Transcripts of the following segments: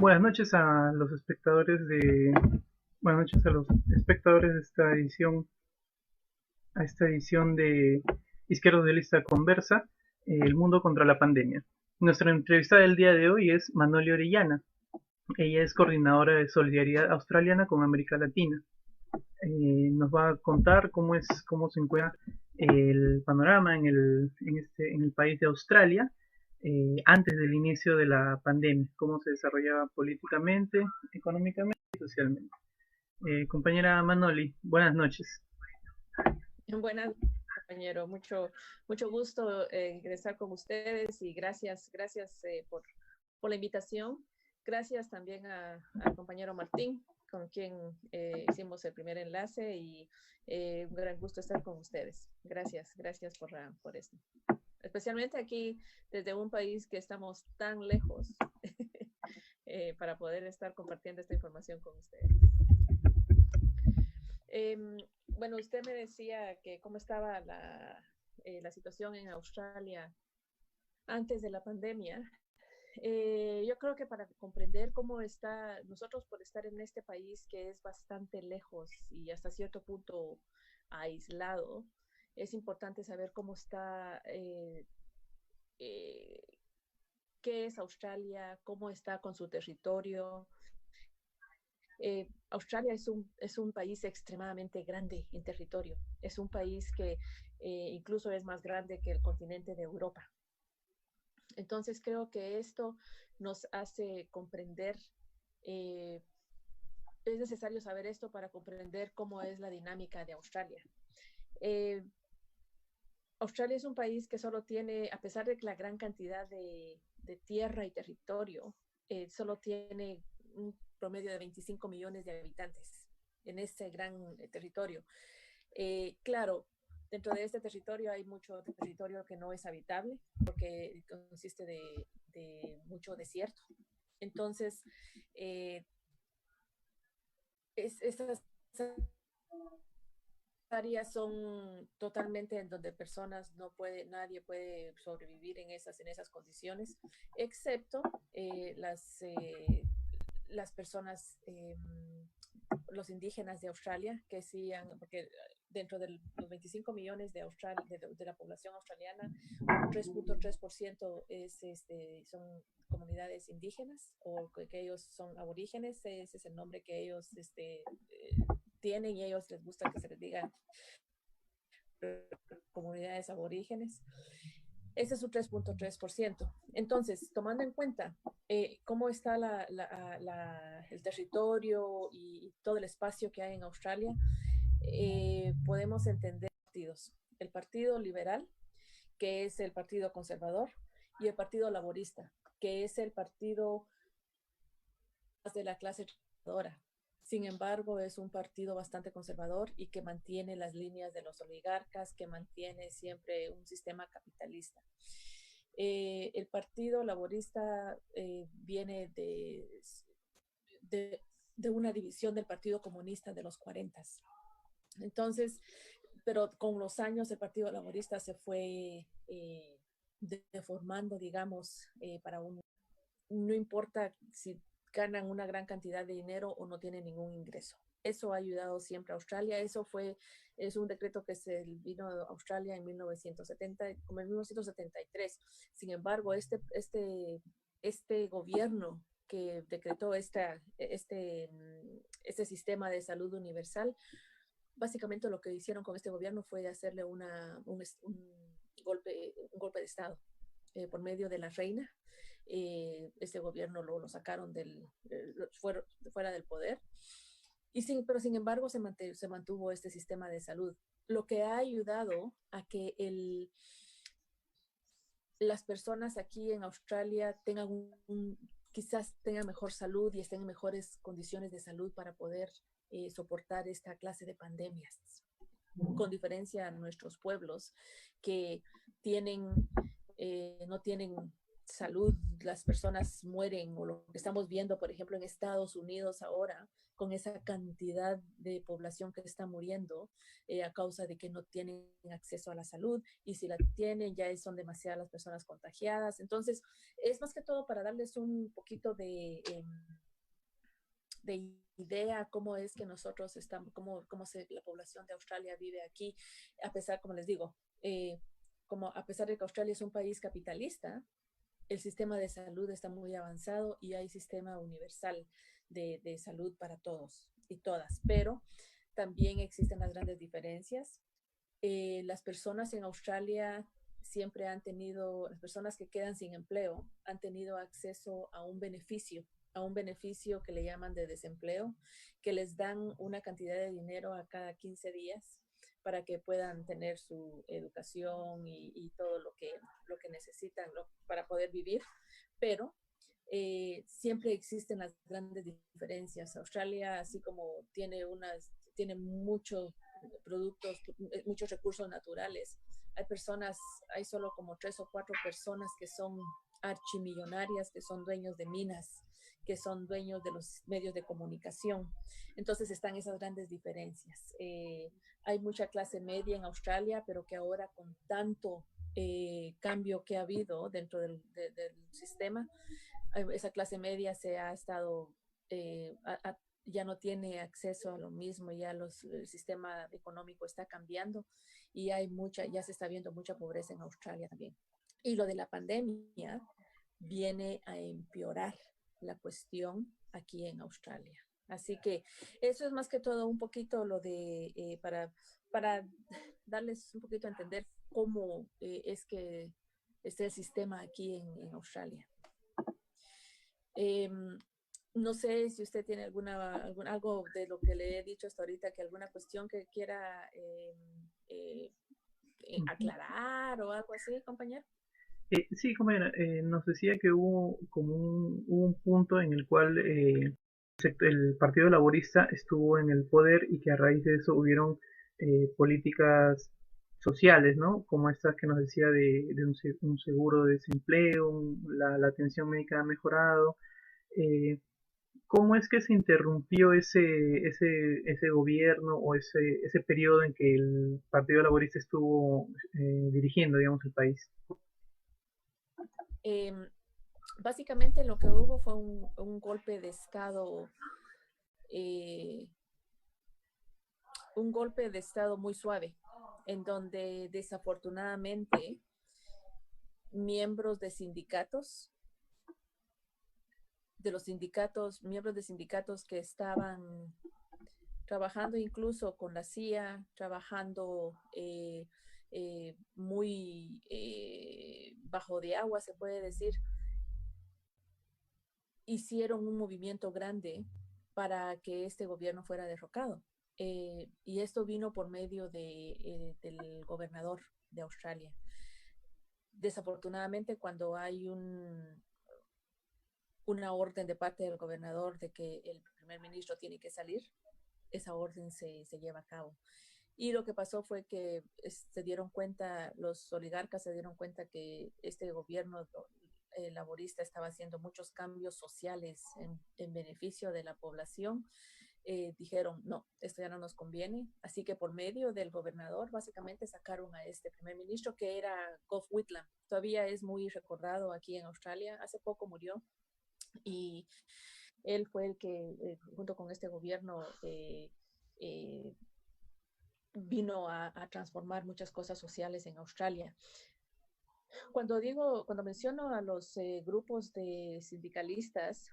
buenas noches a los espectadores buenas noches a los espectadores de esta edición de Izquierda de Lista Conversa, El Mundo contra la Pandemia. Nuestra entrevistada del día de hoy es Manoli Orellana. Ella es coordinadora de Solidaridad Australiana con América Latina. Nos va a contar cómo se encuentra el panorama en el país de Australia antes del inicio de la pandemia, cómo se desarrollaba políticamente, económicamente y socialmente. Compañera Manoli, buenas noches. Buenas, compañero. Mucho gusto ingresar con ustedes y gracias por la invitación. Gracias también al compañero Martín, con quien hicimos el primer enlace y un gran gusto estar con ustedes. Gracias por esto. Especialmente aquí desde un país que estamos tan lejos para poder estar compartiendo esta información con ustedes. Bueno, usted me decía que cómo estaba la situación en Australia antes de la pandemia. Yo creo que para comprender cómo está, nosotros por estar en este país que es bastante lejos y hasta cierto punto aislado, es importante saber cómo está, qué es Australia, cómo está con su territorio. Australia es un país extremadamente grande en territorio. Es un país que incluso es más grande que el continente de Europa. Entonces creo que esto nos hace comprender, es necesario saber esto para comprender cómo es la dinámica de Australia. Australia es un país que solo tiene, a pesar de la gran cantidad de tierra y territorio, solo tiene un promedio de 25 millones de habitantes en ese gran territorio. Claro, dentro de este territorio hay mucho territorio que no es habitable porque consiste de mucho desierto. Entonces, esas áreas son totalmente en donde personas nadie puede sobrevivir en esas condiciones, excepto las personas, los indígenas de Australia, que sí porque dentro de los 25 millones de la población australiana, 3.3% son comunidades indígenas o que ellos son aborígenes. Ese es el nombre que ellos tienen y a ellos les gusta que se les diga comunidades aborígenes. Ese es su 3.3%. Entonces, tomando en cuenta cómo está el territorio y todo el espacio que hay en Australia, podemos entender partidos. El Partido Liberal, que es el Partido Conservador, y el Partido Laborista, que es el partido de la clase trabajadora. Sin embargo, es un partido bastante conservador y que mantiene las líneas de los oligarcas, que mantiene siempre un sistema capitalista. El Partido Laborista viene de una división del Partido Comunista de los 40. Entonces, pero con los años el Partido Laborista se fue deformando, digamos, no importa si ganan una gran cantidad de dinero o no tienen ningún ingreso. Eso ha ayudado siempre a Australia. Es un decreto que se vino a Australia en 1973. Sin embargo, este gobierno que decretó este sistema de salud universal, básicamente lo que hicieron con este gobierno fue hacerle un golpe de Estado por medio de la reina. Este gobierno lo sacaron fuera del poder, pero sin embargo se mantuvo este sistema de salud, lo que ha ayudado a que las personas aquí en Australia quizás tengan mejor salud y estén en mejores condiciones de salud para poder soportar esta clase de pandemias, con diferencia a nuestros pueblos que no tienen salud, las personas mueren, o lo que estamos viendo, por ejemplo, en Estados Unidos ahora, con esa cantidad de población que está muriendo a causa de que no tienen acceso a la salud, y si la tienen ya son demasiadas las personas contagiadas. Entonces, es más que todo para darles un poquito de idea cómo es que nosotros estamos, la población de Australia vive aquí, a pesar, como les digo, como a pesar de que Australia es un país capitalista, el sistema de salud está muy avanzado y hay sistema universal de salud para todos y todas, pero también existen las grandes diferencias. Las personas en Australia siempre han tenido, las personas que quedan sin empleo han tenido acceso a un beneficio que le llaman de desempleo, que les dan una cantidad de dinero a cada 15 días para que puedan tener su educación y todo lo que necesitan para poder vivir, pero siempre existen las grandes diferencias. Australia, así como tiene muchos productos, muchos recursos naturales, hay solo como 3 o 4 personas que son archimillonarias, que son dueños de minas, que son dueños de los medios de comunicación. Entonces están esas grandes diferencias. Hay mucha clase media en Australia, pero que ahora con tanto cambio que ha habido dentro del sistema, esa clase media se ha estado, ya no tiene acceso a lo mismo, el sistema económico está cambiando y ya se está viendo mucha pobreza en Australia también. Y lo de la pandemia viene a empeorar la cuestión aquí en Australia. Así que eso es más que todo un poquito lo de, para darles un poquito a entender cómo es que está el sistema aquí en Australia. No sé si usted tiene algo de lo que le he dicho hasta ahorita, que alguna cuestión que quiera aclarar o algo así, compañero. Sí, compañera, nos decía que hubo como hubo un punto en el cual el Partido Laborista estuvo en el poder y que a raíz de eso hubieron políticas sociales, ¿no? Como estas que nos decía de un seguro de desempleo, la atención médica ha mejorado. Eh, ¿Cómo es que se interrumpió ese gobierno o ese periodo en que el Partido Laborista estuvo dirigiendo, digamos, el país? Eh, Básicamente lo que hubo fue un golpe de Estado, eh, un golpe de Estado muy suave, en donde desafortunadamente miembros de sindicatos, miembros de sindicatos que estaban trabajando incluso con la CIA, trabajando muy bajo de agua, se puede decir, hicieron un movimiento grande para que este gobierno fuera derrocado. Y esto vino por medio del gobernador de Australia. Desafortunadamente, cuando hay una orden de parte del gobernador de que el primer ministro tiene que salir, esa orden se lleva a cabo. Y lo que pasó fue que se dieron cuenta, los oligarcas se dieron cuenta que este gobierno laborista estaba haciendo muchos cambios sociales en beneficio de la población. Dijeron, no, esto ya no nos conviene. Así que por medio del gobernador básicamente sacaron a este primer ministro, que era Gough Whitlam. Todavía es muy recordado aquí en Australia. Hace poco murió y él fue el que, junto con este gobierno, vino a transformar muchas cosas sociales en Australia. Cuando menciono a los grupos de sindicalistas,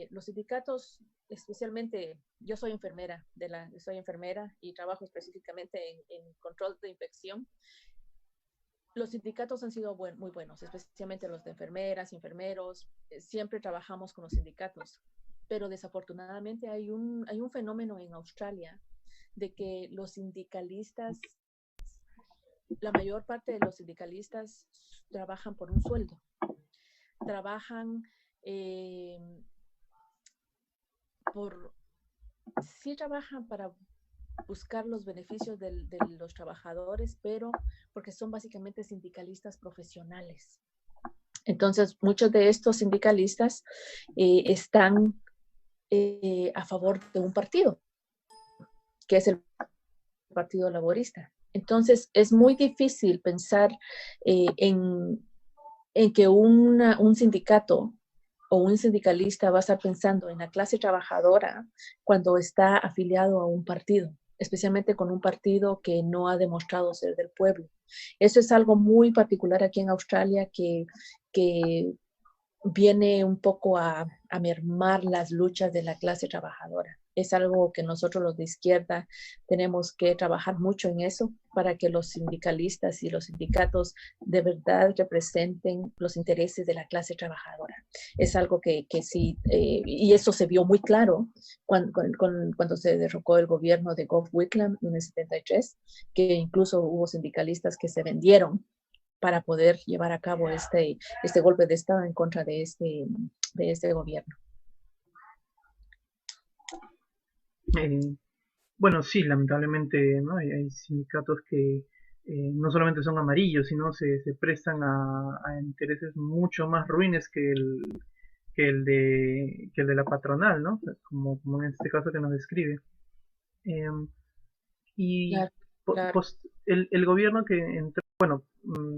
los sindicatos, especialmente, yo soy enfermera, soy enfermera y trabajo específicamente en control de infección. Los sindicatos han sido muy buenos, especialmente los de enfermeras, enfermeros. Siempre trabajamos con los sindicatos, pero desafortunadamente hay un fenómeno en Australia de que los sindicalistas, la mayor parte de los sindicalistas trabajan por un sueldo. Trabajan sí trabajan para buscar los beneficios de los trabajadores, pero porque son básicamente sindicalistas profesionales. Entonces, muchos de estos sindicalistas están a favor de un partido, que es el Partido Laborista. Entonces, es muy difícil pensar en que un sindicato o un sindicalista va a estar pensando en la clase trabajadora cuando está afiliado a un partido, especialmente con un partido que no ha demostrado ser del pueblo. Eso es algo muy particular aquí en Australia que viene un poco a mermar las luchas de la clase trabajadora. Es algo que nosotros los de izquierda tenemos que trabajar mucho en eso para que los sindicalistas y los sindicatos de verdad representen los intereses de la clase trabajadora. Es algo que sí, y eso se vio muy claro cuando se derrocó el gobierno de Gough Whitlam en el 73, que incluso hubo sindicalistas que se vendieron para poder llevar a cabo este golpe de Estado en contra de este gobierno. Bueno, sí, lamentablemente, ¿no? Hay sindicatos que no solamente son amarillos, sino se prestan a intereses mucho más ruines que el de la patronal, ¿no? Como en este caso que nos describe. Y Claro, claro. el gobierno que entró, bueno,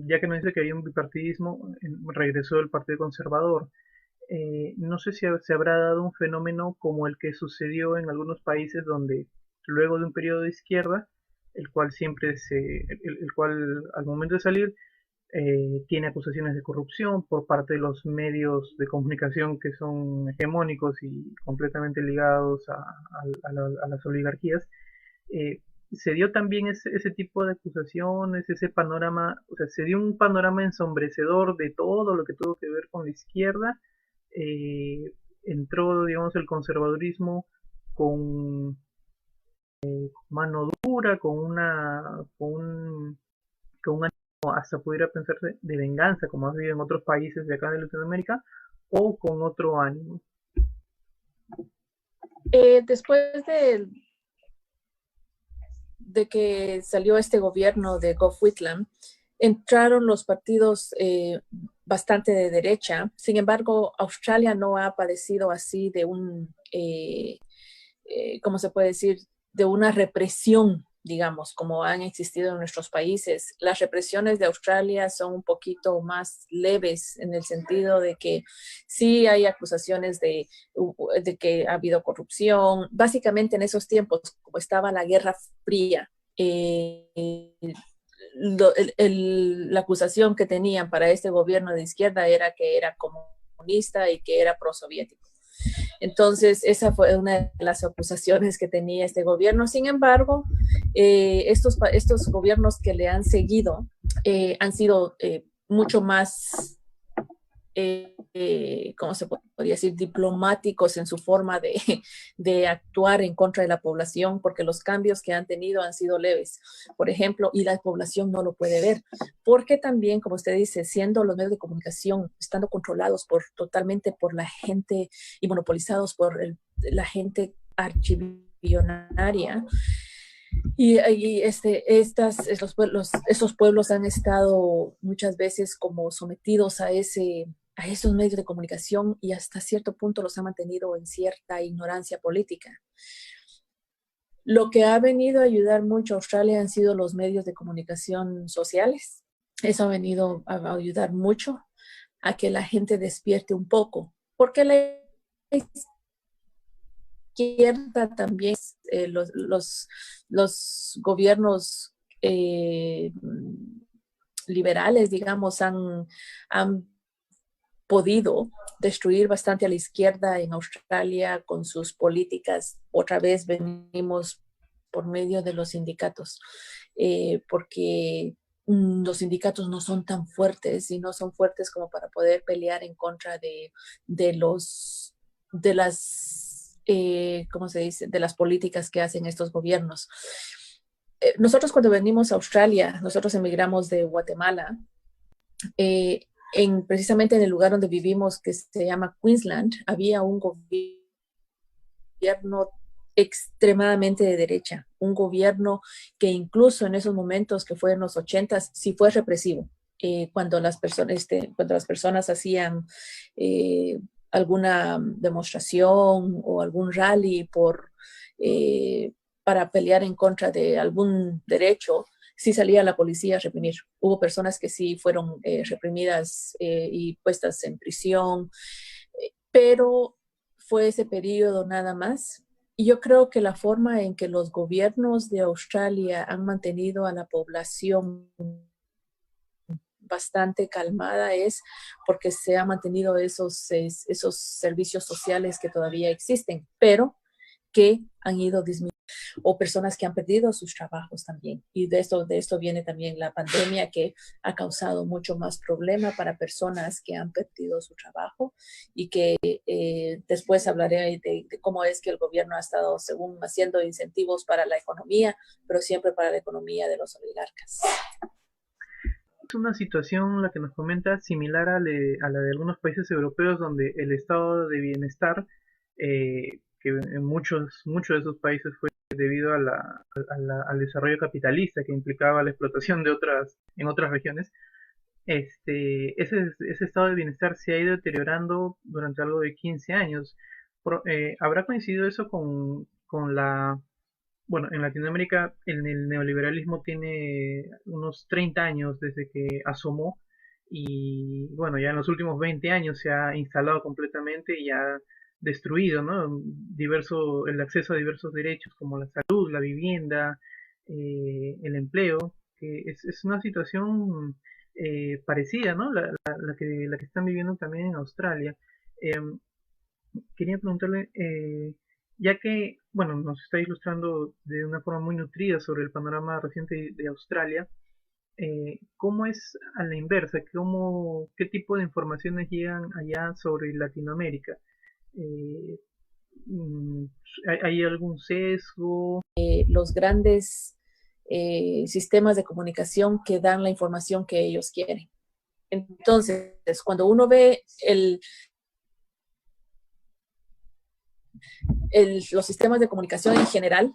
ya que nos dice que había un bipartidismo, regresó el Partido Conservador. No sé si se habrá dado un fenómeno como el que sucedió en algunos países donde luego de un periodo de izquierda, el cual al momento de salir tiene acusaciones de corrupción por parte de los medios de comunicación que son hegemónicos y completamente ligados a las oligarquías. Se dio también ese tipo de acusaciones, ese panorama, o sea, se dio un panorama ensombrecedor de todo lo que tuvo que ver con la izquierda. Entró, digamos, el conservadurismo con mano dura, con un ánimo hasta pudiera pensar de venganza, como ha habido en otros países de acá de Latinoamérica, o con otro ánimo. Después de que salió este gobierno de Gough Whitlam, entraron los partidos bastante de derecha. Sin embargo, Australia no ha padecido así de ¿cómo se puede decir? De una represión, digamos, como han existido en nuestros países. Las represiones de Australia son un poquito más leves en el sentido de que sí hay acusaciones de que ha habido corrupción. Básicamente en esos tiempos, como estaba la Guerra Fría, la acusación que tenían para este gobierno de izquierda era que era comunista y que era prosoviético. Entonces, esa fue una de las acusaciones que tenía este gobierno. Sin embargo, estos gobiernos que le han seguido han sido mucho más, ¿cómo se podría decir?, diplomáticos en su forma de actuar en contra de la población, porque los cambios que han tenido han sido leves, por ejemplo, y la población no lo puede ver, porque también, como usted dice, siendo los medios de comunicación, estando controlados totalmente por la gente y monopolizados por la gente archibillonaria, estos pueblos han estado muchas veces como sometidos a esos medios de comunicación y hasta cierto punto los ha mantenido en cierta ignorancia política. Lo que ha venido a ayudar mucho a Australia han sido los medios de comunicación sociales. Eso ha venido a ayudar mucho a que la gente despierte un poco, porque la izquierda también, los gobiernos liberales, digamos, han podido destruir bastante a la izquierda en Australia con sus políticas. Otra vez venimos por medio de los sindicatos, porque los sindicatos no son tan fuertes y no son fuertes como para poder pelear en contra de las, ¿cómo se dice?, de las políticas que hacen estos gobiernos. Nosotros cuando venimos a Australia, nosotros emigramos de Guatemala, precisamente en el lugar donde vivimos, que se llama Queensland, había un gobierno extremadamente de derecha, un gobierno que incluso en esos momentos que fue en los 80s, sí fue represivo. cuando las personas hacían alguna demostración o algún rally para pelear en contra de algún derecho, sí salía la policía a reprimir. Hubo personas que sí fueron reprimidas y puestas en prisión, pero fue ese periodo nada más. Y yo creo que la forma en que los gobiernos de Australia han mantenido a la población bastante calmada es porque se han mantenido esos servicios sociales que todavía existen, pero que han ido disminuyendo, o personas que han perdido sus trabajos también. Y de esto viene también la pandemia, que ha causado mucho más problema para personas que han perdido su trabajo, y que después hablaré de cómo es que el gobierno ha estado, según, haciendo incentivos para la economía, pero siempre para la economía de los oligarcas. Es una situación, la que nos comenta, similar a la de algunos países europeos, donde el estado de bienestar, que en muchos de esos países fue debido al desarrollo capitalista que implicaba la explotación en otras regiones. Ese estado de bienestar se ha ido deteriorando durante algo de 15 años. ¿Habrá coincidido eso con bueno, en Latinoamérica el neoliberalismo tiene unos 30 años desde que asomó, y bueno, ya en los últimos 20 años se ha instalado completamente y ha destruido, ¿no? El acceso a diversos derechos como la salud, la vivienda, el empleo, que es una situación parecida, ¿no? La que están viviendo también en Australia. Em, Quería preguntarle, ya que, bueno, nos está ilustrando de una forma muy nutrida sobre el panorama reciente de Australia, ¿cómo es a la inversa? ¿Qué tipo de informaciones llegan allá sobre Latinoamérica? Eh, mm, ¿Hay algún sesgo? Los grandes sistemas de comunicación que dan la información que ellos quieren. Entonces, cuando uno ve los sistemas de comunicación en general,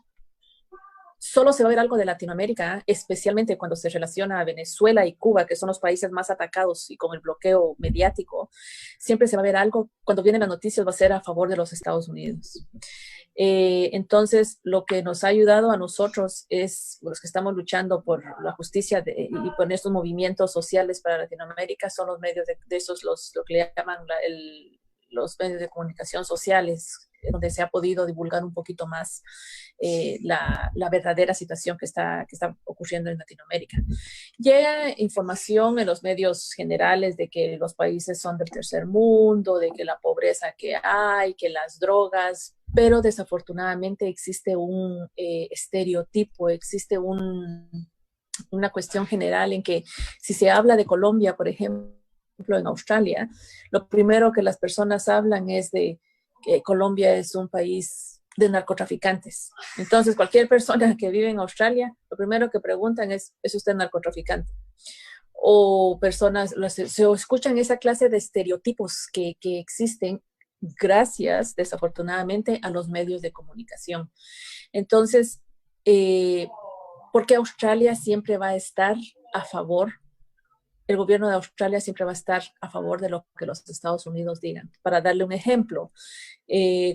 solo se va a ver algo de Latinoamérica, especialmente cuando se relaciona a Venezuela y Cuba, que son los países más atacados y con el bloqueo mediático. Siempre se va a ver algo, cuando vienen las noticias va a ser a favor de los Estados Unidos. Entonces, lo que nos ha ayudado a nosotros es, los que estamos luchando por la justicia y por estos movimientos sociales para Latinoamérica, son los medios de esos, lo que le llaman los medios de comunicación sociales, donde se ha podido divulgar un poquito más la verdadera situación que está ocurriendo en Latinoamérica. Llega información en los medios generales de que los países son del tercer mundo, de que la pobreza que hay, que las drogas, pero desafortunadamente existe un estereotipo, existe una cuestión general en que si se habla de Colombia, por ejemplo, en Australia, lo primero que las personas hablan es de que Colombia es un país de narcotraficantes. Entonces, cualquier persona que vive en Australia, lo primero que preguntan ¿es usted narcotraficante? O personas, se escuchan esa clase de estereotipos que existen gracias, desafortunadamente, a los medios de comunicación. Entonces, ¿por qué Australia siempre va a estar a favor? El gobierno de Australia siempre va a estar a favor de lo que los Estados Unidos digan. Para darle un ejemplo,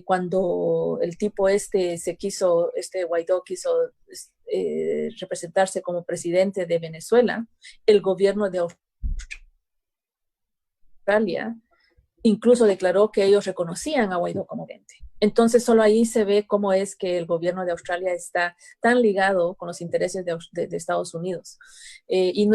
cuando el tipo Guaidó quiso representarse como presidente de Venezuela, el gobierno de Australia incluso declaró que ellos reconocían a Guaidó como presidente. Entonces, solo ahí se ve cómo es que el gobierno de Australia está tan ligado con los intereses de Estados Unidos. Y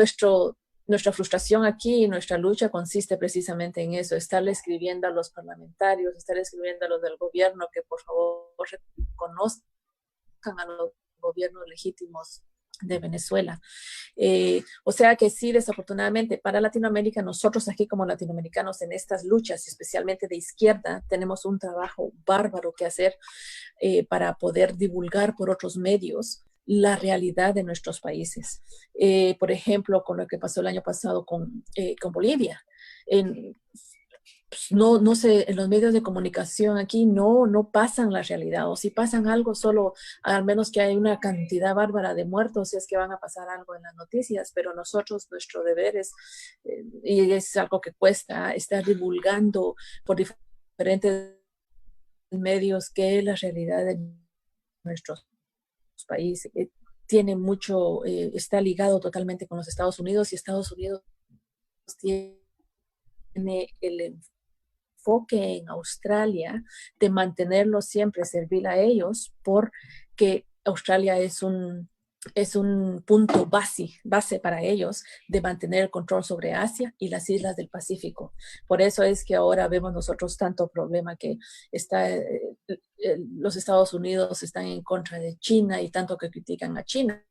nuestra frustración aquí y nuestra lucha consiste precisamente en eso, estarle escribiendo a los parlamentarios, estarle escribiendo a los del gobierno que por favor reconozcan a los gobiernos legítimos de Venezuela. O sea que sí, desafortunadamente para Latinoamérica, nosotros aquí como latinoamericanos en estas luchas, especialmente de izquierda, tenemos un trabajo bárbaro que hacer para poder divulgar por otros medios la realidad de nuestros países. Por ejemplo, con lo que pasó el año pasado con Bolivia. pues, no sé, en los medios de comunicación aquí no pasan la realidad, o si pasan algo, solo al menos que hay una cantidad bárbara de muertos, si es que van a pasar algo en las noticias, pero nosotros, nuestro deber es, y es algo que cuesta, estar divulgando por diferentes medios que la realidad de nuestros países tiene mucho, está ligado totalmente con los Estados Unidos, y Estados Unidos tiene el enfoque en Australia de mantenerlo siempre servil a ellos, porque Australia es un punto base para ellos de mantener el control sobre Asia y las islas del Pacífico. Por eso es que ahora vemos nosotros tanto problema que está, los Estados Unidos están en contra de China y tanto que critican a China.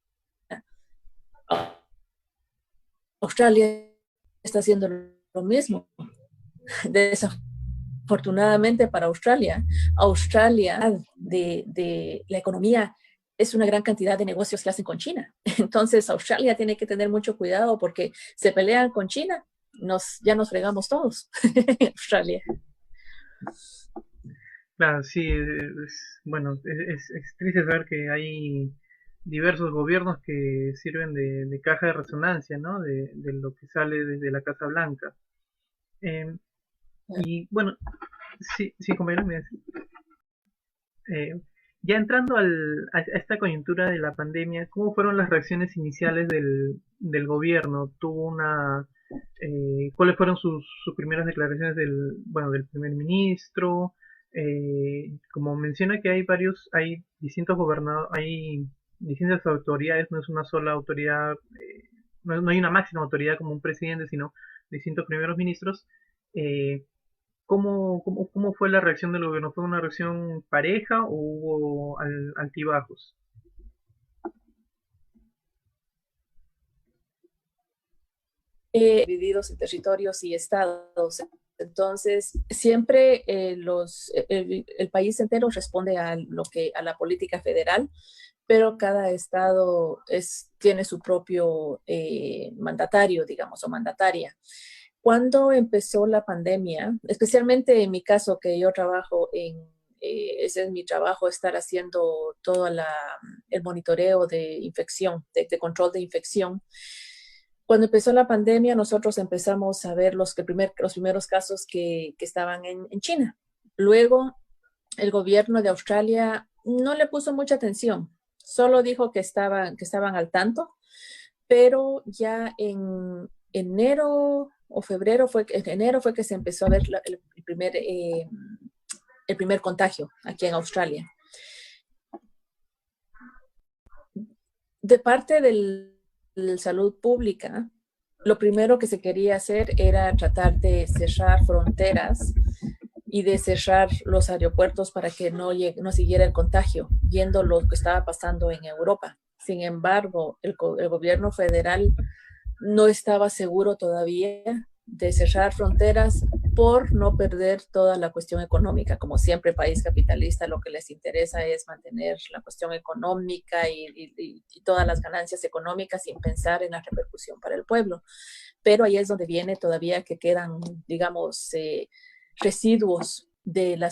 Australia está haciendo lo mismo. Desafortunadamente para Australia, de la economía es una gran cantidad de negocios que hacen con China. Entonces Australia tiene que tener mucho cuidado porque se pelean con China, ya nos fregamos todos. Australia. Claro, sí, bueno, es triste saber que hay diversos gobiernos que sirven de caja de resonancia, ¿no? De lo que sale desde la Casa Blanca. Y bueno, sí, sí, compañero, eh, ya entrando a esta coyuntura de la pandemia, ¿cómo fueron las reacciones iniciales del gobierno? ¿Cuáles fueron sus primeras declaraciones bueno, del primer ministro? Como menciona que hay distintos gobernadores, hay distintas autoridades, no es una sola autoridad, no hay una máxima autoridad como un presidente, sino distintos primeros ministros. Eh, ¿Cómo fue la reacción del gobierno? ¿Fue una reacción pareja o hubo altibajos? Divididos en territorios y estados. Entonces, siempre el país entero responde a la política federal, pero cada estado tiene su propio mandatario, digamos, o mandataria. Cuando empezó la pandemia, especialmente en mi caso, que yo trabajo ese es mi trabajo, estar haciendo todo el monitoreo de infección, de control de infección. Cuando empezó la pandemia, nosotros empezamos a ver los primeros casos que estaban en China. Luego, el gobierno de Australia no le puso mucha atención, solo dijo que estaban al tanto, pero ya en enero o febrero en enero fue que se empezó a ver el primer contagio aquí en Australia. De parte del salud pública, lo primero que se quería hacer era tratar de cerrar fronteras y de cerrar los aeropuertos para que no siguiera el contagio, viendo lo que estaba pasando en Europa. Sin embargo, el gobierno federal no estaba seguro todavía de cerrar fronteras por no perder toda la cuestión económica. Como siempre, país capitalista, lo que les interesa es mantener la cuestión económica y todas las ganancias económicas sin pensar en la repercusión para el pueblo. Pero ahí es donde viene todavía que quedan, digamos, residuos de la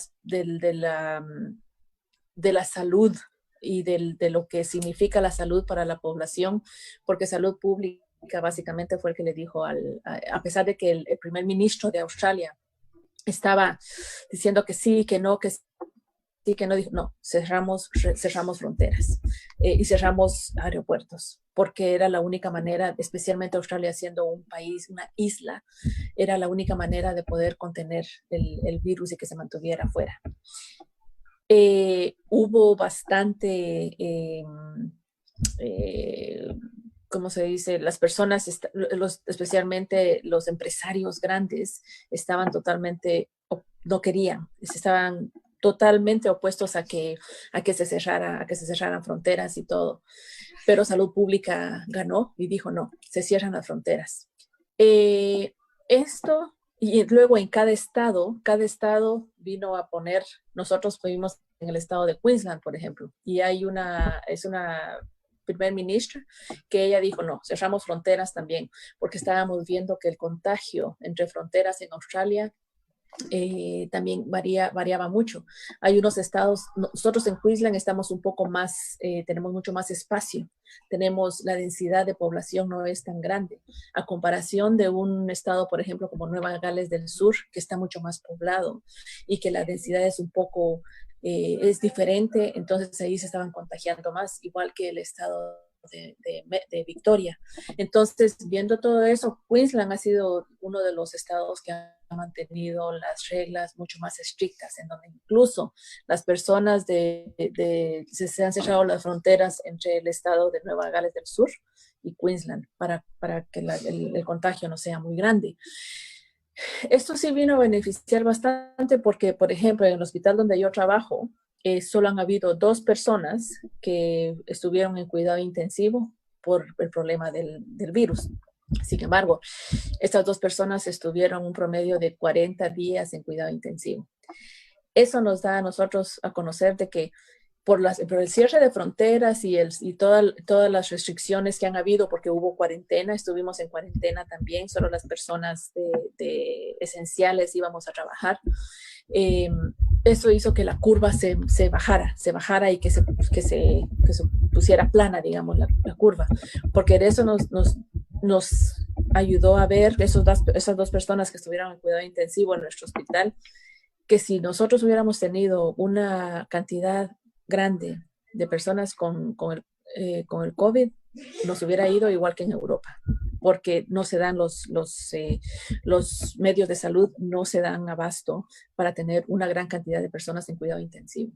salud y de lo que significa la salud para la población, porque salud pública básicamente fue el que le dijo, a pesar de que el primer ministro de Australia estaba diciendo que sí, que no, que sí, que no, dijo, no, cerramos fronteras y cerramos aeropuertos, porque era la única manera, especialmente Australia siendo un país, una isla, era la única manera de poder contener el virus y que se mantuviera fuera. Hubo bastante, ¿cómo se dice? Las personas, especialmente los empresarios grandes, estaban totalmente, no querían, estaban totalmente opuestos a que se cerraran fronteras y todo. Pero Salud Pública ganó y dijo, no, se cierran las fronteras. Esto, y luego en cada estado vino a poner, nosotros fuimos en el estado de Queensland, por ejemplo, y es una primer ministra que ella dijo, no, cerramos fronteras también, porque estábamos viendo que el contagio entre fronteras en Australia también variaba mucho. Hay unos estados, nosotros en Queensland estamos un poco más, tenemos mucho más espacio, tenemos la densidad de población no es tan grande, a comparación de un estado, por ejemplo, como Nueva Gales del Sur, que está mucho más poblado y que la densidad es un poco, es diferente, entonces ahí se estaban contagiando más, igual que el estado de Victoria. Entonces, viendo todo eso, Queensland ha sido uno de los estados que ha mantenido las reglas mucho más estrictas, en donde incluso las personas se han cerrado las fronteras entre el estado de Nueva Gales del Sur y Queensland para que el contagio no sea muy grande. Esto sí vino a beneficiar bastante porque, por ejemplo, en el hospital donde yo trabajo, solo han habido 2 personas que estuvieron en cuidado intensivo por el problema del virus. Sin embargo, estas 2 personas estuvieron un promedio de 40 días en cuidado intensivo. Eso nos da a nosotros a conocer de que por el cierre de fronteras y todas las restricciones que han habido, porque hubo cuarentena, estuvimos en cuarentena también, solo las personas esenciales íbamos a trabajar. Eso hizo que la curva se bajara y que se pusiera plana, digamos, la curva, porque de eso nos ayudó a ver esas 2 personas que estuvieron en cuidado intensivo en nuestro hospital, que si nosotros hubiéramos tenido una cantidad grande de personas con el COVID, nos hubiera ido igual que en Europa, porque no se dan los medios de salud, no se dan abasto para tener una gran cantidad de personas en cuidado intensivo.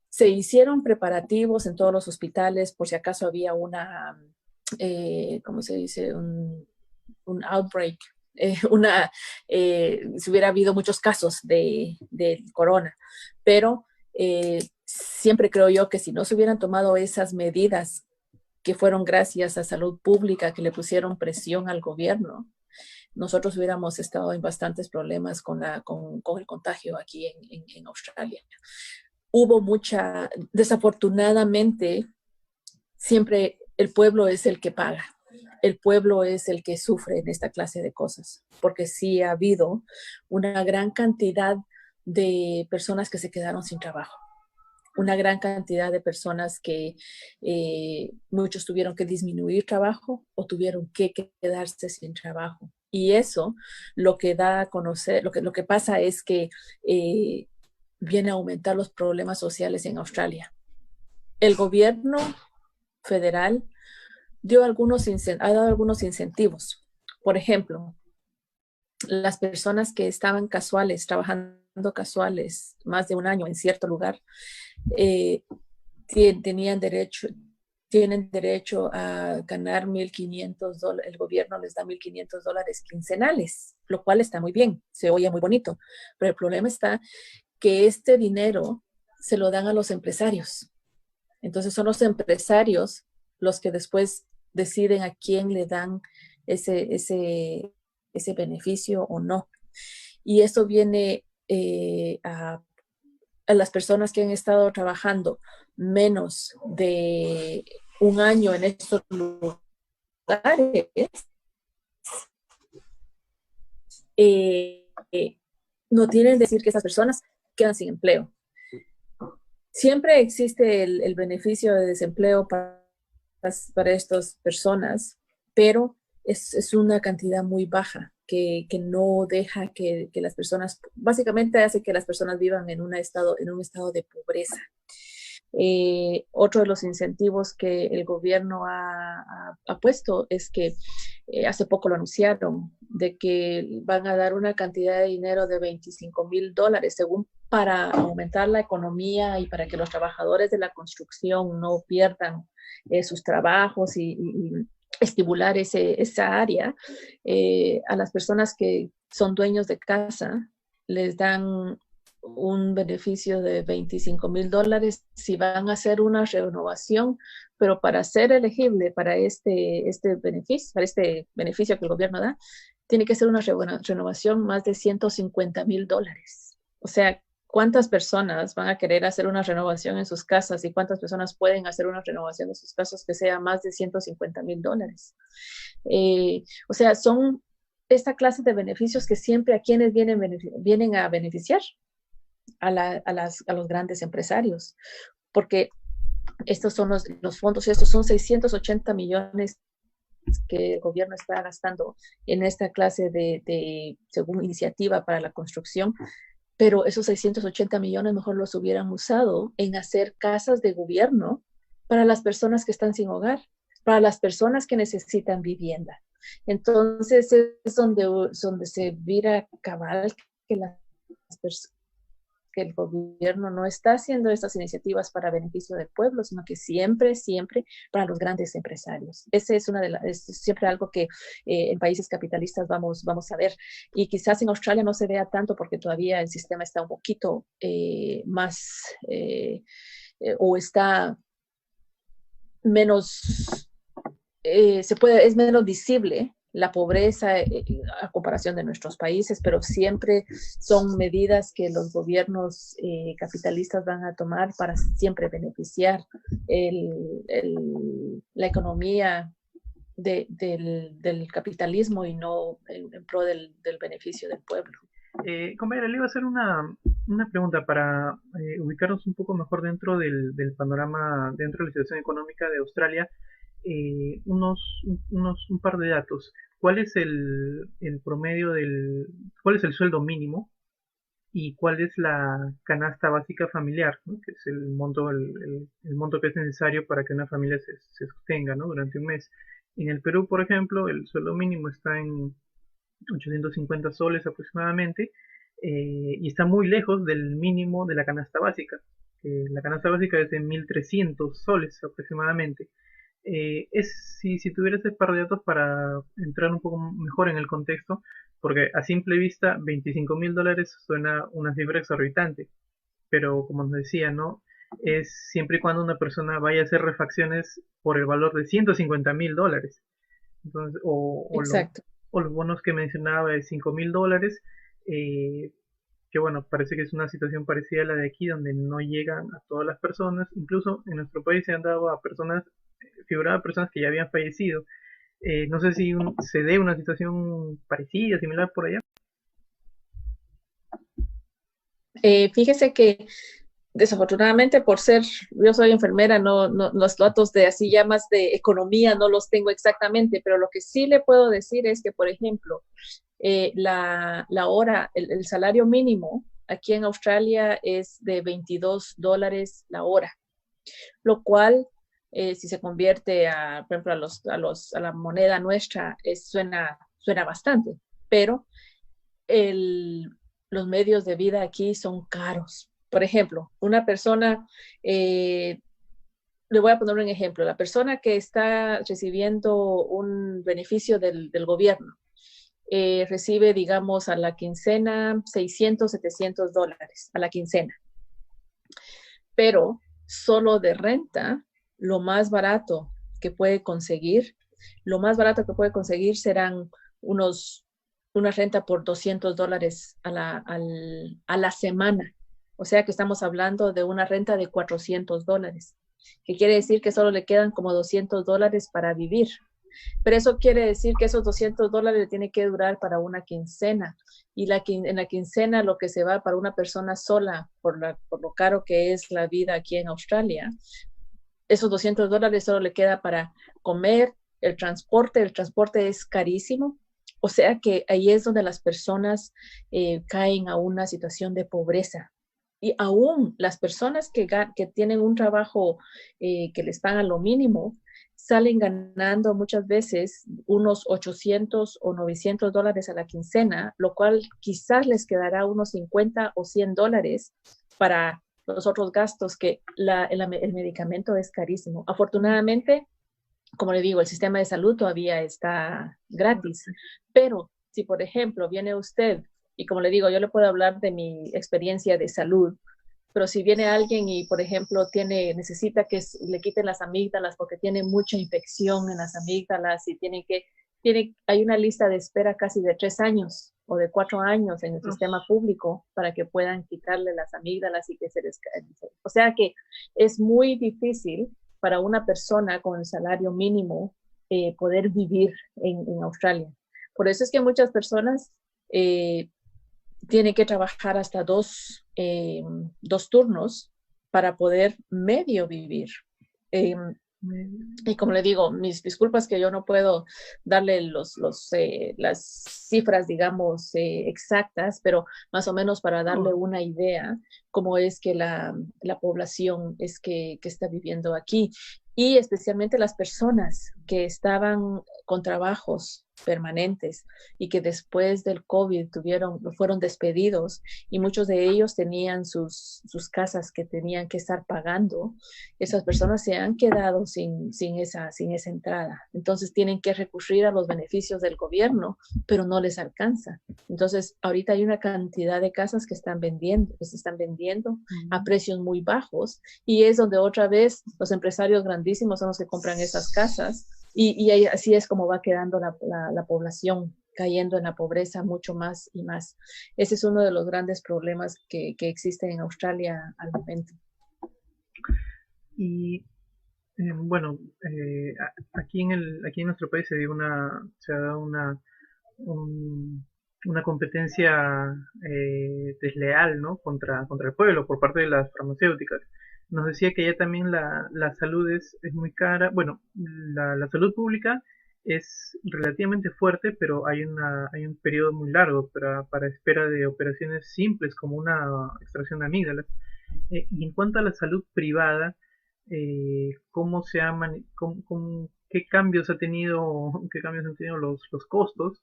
Se hicieron preparativos en todos los hospitales por si acaso había ¿cómo se dice? Un outbreak, si hubiera habido muchos casos de corona, pero siempre creo yo que si no se hubieran tomado esas medidas que fueron gracias a salud pública, que le pusieron presión al gobierno, nosotros hubiéramos estado en bastantes problemas con el contagio aquí en Australia. Hubo desafortunadamente, siempre el pueblo es el que paga. El pueblo es el que sufre en esta clase de cosas, porque sí ha habido una gran cantidad de personas que se quedaron sin trabajo, una gran cantidad de personas que muchos tuvieron que disminuir trabajo o tuvieron que quedarse sin trabajo. Y eso lo que da a conocer, lo que pasa es que viene a aumentar los problemas sociales en Australia. El gobierno federal ha dado algunos incentivos. Por ejemplo, las personas que estaban trabajando casuales, más de un año en cierto lugar, tienen derecho a ganar $1,500. El gobierno les da $1,500 quincenales, lo cual está muy bien, se oye muy bonito. Pero el problema está que este dinero se lo dan a los empresarios. Entonces son los empresarios los que después deciden a quién le dan ese beneficio o no. Y eso viene a las personas que han estado trabajando menos de un año en estos lugares, no tienen que decir que esas personas quedan sin empleo. Siempre existe el beneficio de desempleo para estas personas, pero es una cantidad muy baja que no deja que las personas, básicamente hace que las personas vivan en un estado de pobreza. Otro de los incentivos que el gobierno ha puesto es que hace poco lo anunciaron, de que van a dar una cantidad de dinero de $25,000, según para aumentar la economía y para que los trabajadores de la construcción no pierdan sus trabajos y estimular esa área. A las personas que son dueños de casa les dan un beneficio de $25,000 si van a hacer una renovación, pero para ser elegible para este beneficio que el gobierno da, tiene que ser una renovación más de $150,000. O sea, ¿cuántas personas van a querer hacer una renovación en sus casas y cuántas personas pueden hacer una renovación en sus casas que sea más de $150,000? O sea, son esta clase de beneficios que siempre a quienes vienen a beneficiar, a los grandes empresarios, porque estos son los fondos, estos son 680 millones que el gobierno está gastando en esta clase según iniciativa para la construcción, pero esos 680 millones mejor los hubieran usado en hacer casas de gobierno para las personas que están sin hogar, para las personas que necesitan vivienda. Entonces es donde se vira cabal que que el gobierno no está haciendo estas iniciativas para beneficio del pueblo, sino que siempre, siempre para los grandes empresarios. Ese es siempre algo que en países capitalistas vamos a ver. Y quizás en Australia no se vea tanto porque todavía el sistema está un poquito más o está menos, es menos visible la pobreza a comparación de nuestros países, pero siempre son medidas que los gobiernos capitalistas van a tomar para siempre beneficiar la economía del capitalismo y no en pro del beneficio del pueblo. Compañera, le iba a hacer una pregunta para ubicarnos un poco mejor dentro del panorama, dentro de la situación económica de Australia. Un par de datos. ¿Cuál es el promedio cuál es el sueldo mínimo y cuál es la canasta básica familiar, ¿no? Que es el monto, el monto que es necesario para que una familia se sostenga, ¿no? Durante un mes? En el Perú, por ejemplo, el sueldo mínimo está en 850 soles aproximadamente, y está muy lejos del mínimo de la canasta básica. La canasta básica es de 1300 soles aproximadamente. Si tuviera ese par de datos para entrar un poco mejor en el contexto, porque a simple vista $25.000 suena una cifra exorbitante, pero como nos decía, ¿no? Es siempre y cuando una persona vaya a hacer refacciones por el valor de $150.000. Entonces, Exacto. o los bonos que mencionaba de $5.000, que bueno, parece que es una situación parecida a la de aquí, donde no llegan a todas las personas. Incluso en nuestro país se han dado a personas, figuraban personas que ya habían fallecido. No sé si se dé una situación parecida, similar por allá. Fíjese que desafortunadamente yo soy enfermera, no, los datos de así ya más de economía no los tengo exactamente, pero lo que sí le puedo decir es que, por ejemplo, la hora, el salario mínimo aquí en Australia es de $22 la hora, lo cual, si se convierte por ejemplo, a la moneda nuestra, suena bastante, pero los medios de vida aquí son caros. Por ejemplo, una persona, le voy a poner un ejemplo, la persona que está recibiendo un beneficio del gobierno, recibe, digamos, a la quincena $600, $700 a la quincena. Pero solo de renta, lo más barato que puede conseguir serán una renta por $200 a la semana. O sea que estamos hablando de una renta de $400, que quiere decir que solo le quedan como $200 para vivir. Pero eso quiere decir que esos $200 le tiene que durar para una quincena. Y en la quincena lo que se va para una persona sola, por lo caro que es la vida aquí en Australia, esos $200 solo le queda para comer, el transporte es carísimo. O sea que ahí es donde las personas caen a una situación de pobreza. Y aún las personas que tienen un trabajo que les pagan lo mínimo, salen ganando muchas veces unos $800 o $900 a la quincena, lo cual quizás les quedará unos $50 o $100 para los otros gastos, que el medicamento es carísimo. Afortunadamente, como le digo, el sistema de salud todavía está gratis, pero si por ejemplo viene usted, y como le digo, yo le puedo hablar de mi experiencia de salud, pero si viene alguien y, por ejemplo, necesita que le quiten las amígdalas porque tiene mucha infección en las amígdalas y hay una lista de espera casi de 3 años o de 4 años en el sistema público para que puedan quitarle las amígdalas y que se les... O sea que es muy difícil para una persona con el salario mínimo poder vivir en Australia. Por eso es que muchas personas tienen que trabajar hasta dos turnos para poder medio vivir. Eh, y como le digo, mis disculpas que yo no puedo darle las cifras, digamos, exactas, pero más o menos para darle una idea cómo es que la población es que está viviendo aquí. Y especialmente las personas que estaban con trabajos permanentes y que después del COVID fueron despedidos y muchos de ellos tenían sus casas que tenían que estar pagando. Esas personas se han quedado sin esa entrada. Entonces tienen que recurrir a los beneficios del gobierno, pero no les alcanza. Entonces ahorita hay una cantidad de casas que se están vendiendo a precios muy bajos, y es donde otra vez los empresarios grandísimos son los que compran esas casas, y así es como va quedando la población cayendo en la pobreza mucho más y más. Ese es uno de los grandes problemas que existen en Australia al momento. Y bueno, aquí en nuestro país se ha dado una competencia desleal, ¿no? Contra el pueblo por parte de las farmacéuticas. Nos decía que ya también la salud es muy cara. Bueno, la salud pública es relativamente fuerte, pero hay un periodo muy largo para espera de operaciones simples como una extracción de amígdalas. Y en cuanto a la salud privada, ¿cómo qué cambios qué cambios han tenido los costos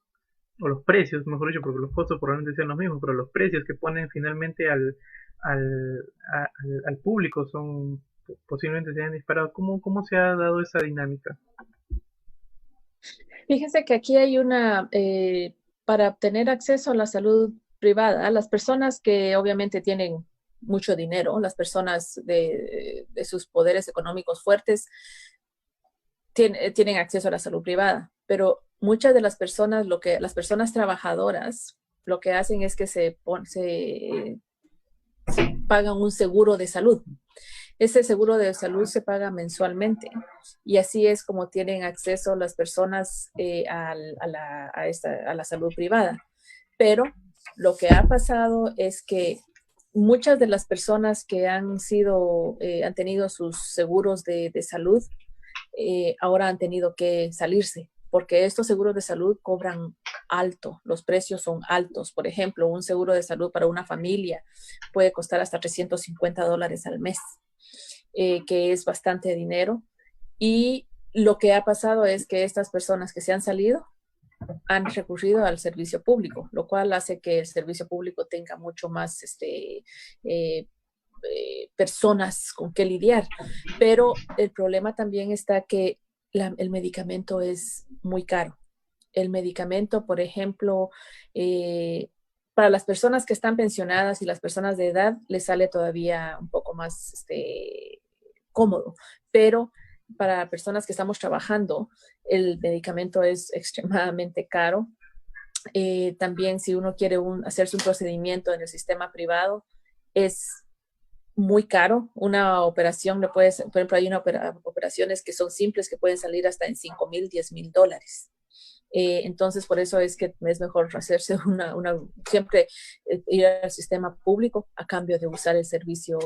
o los precios, mejor dicho, porque los costos probablemente sean los mismos, pero los precios que ponen finalmente al público posiblemente se hayan disparado? ¿Cómo se ha dado esa dinámica? Fíjense que aquí hay para obtener acceso a la salud privada, las personas que obviamente tienen mucho dinero, las personas de sus poderes económicos fuertes, tienen acceso a la salud privada, pero muchas de las personas, las personas trabajadoras, lo que hacen es que se pagan un seguro de salud. Ese seguro de salud se paga mensualmente, y así es como tienen acceso las personas a la salud privada. Pero lo que ha pasado es que muchas de las personas que han tenido sus seguros de salud, ahora han tenido que salirse, porque estos seguros de salud cobran alto, los precios son altos. Por ejemplo, un seguro de salud para una familia puede costar hasta $350 al mes, que es bastante dinero. Y lo que ha pasado es que estas personas que se han salido han recurrido al servicio público, lo cual hace que el servicio público tenga mucho más personas con que lidiar. Pero el problema también está que el medicamento es muy caro. El medicamento, por ejemplo, para las personas que están pensionadas y las personas de edad, les sale todavía un poco más cómodo, pero para personas que estamos trabajando, el medicamento es extremadamente caro. También si uno quiere hacerse un procedimiento en el sistema privado, es muy caro. Una operación por ejemplo, hay operaciones que son simples que pueden salir hasta en $5,000, $10,000. Entonces, por eso es que es mejor hacerse siempre ir al sistema público a cambio de usar el servicio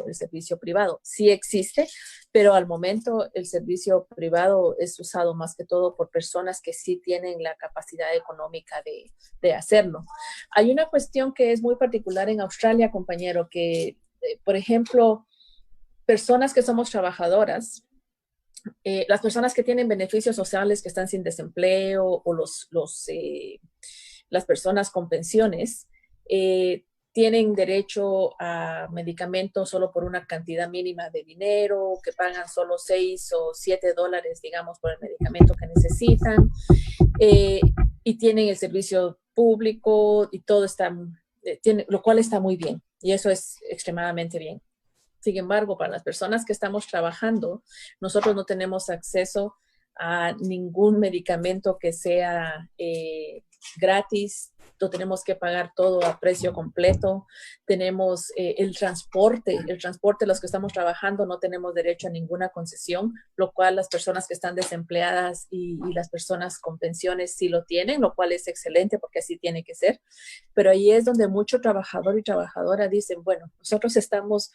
privado. Sí existe, pero al momento el servicio privado es usado más que todo por personas que sí tienen la capacidad económica de hacerlo. Hay una cuestión que es muy particular en Australia, compañero, que, por ejemplo, personas que somos trabajadoras, las personas que tienen beneficios sociales, que están sin desempleo, o las personas con pensiones, tienen derecho a medicamentos solo por una cantidad mínima de dinero, que pagan solo $6 o $7, digamos, por el medicamento que necesitan, y tienen el servicio público y todo lo cual está muy bien, y eso es extremadamente bien. Sin embargo, para las personas que estamos trabajando, nosotros no tenemos acceso a ningún medicamento que sea gratis, no tenemos que pagar todo a precio completo, tenemos el transporte, los que estamos trabajando no tenemos derecho a ninguna concesión, lo cual las personas que están desempleadas y las personas con pensiones sí lo tienen, lo cual es excelente porque así tiene que ser, pero ahí es donde mucho trabajador y trabajadora dicen, bueno, nosotros estamos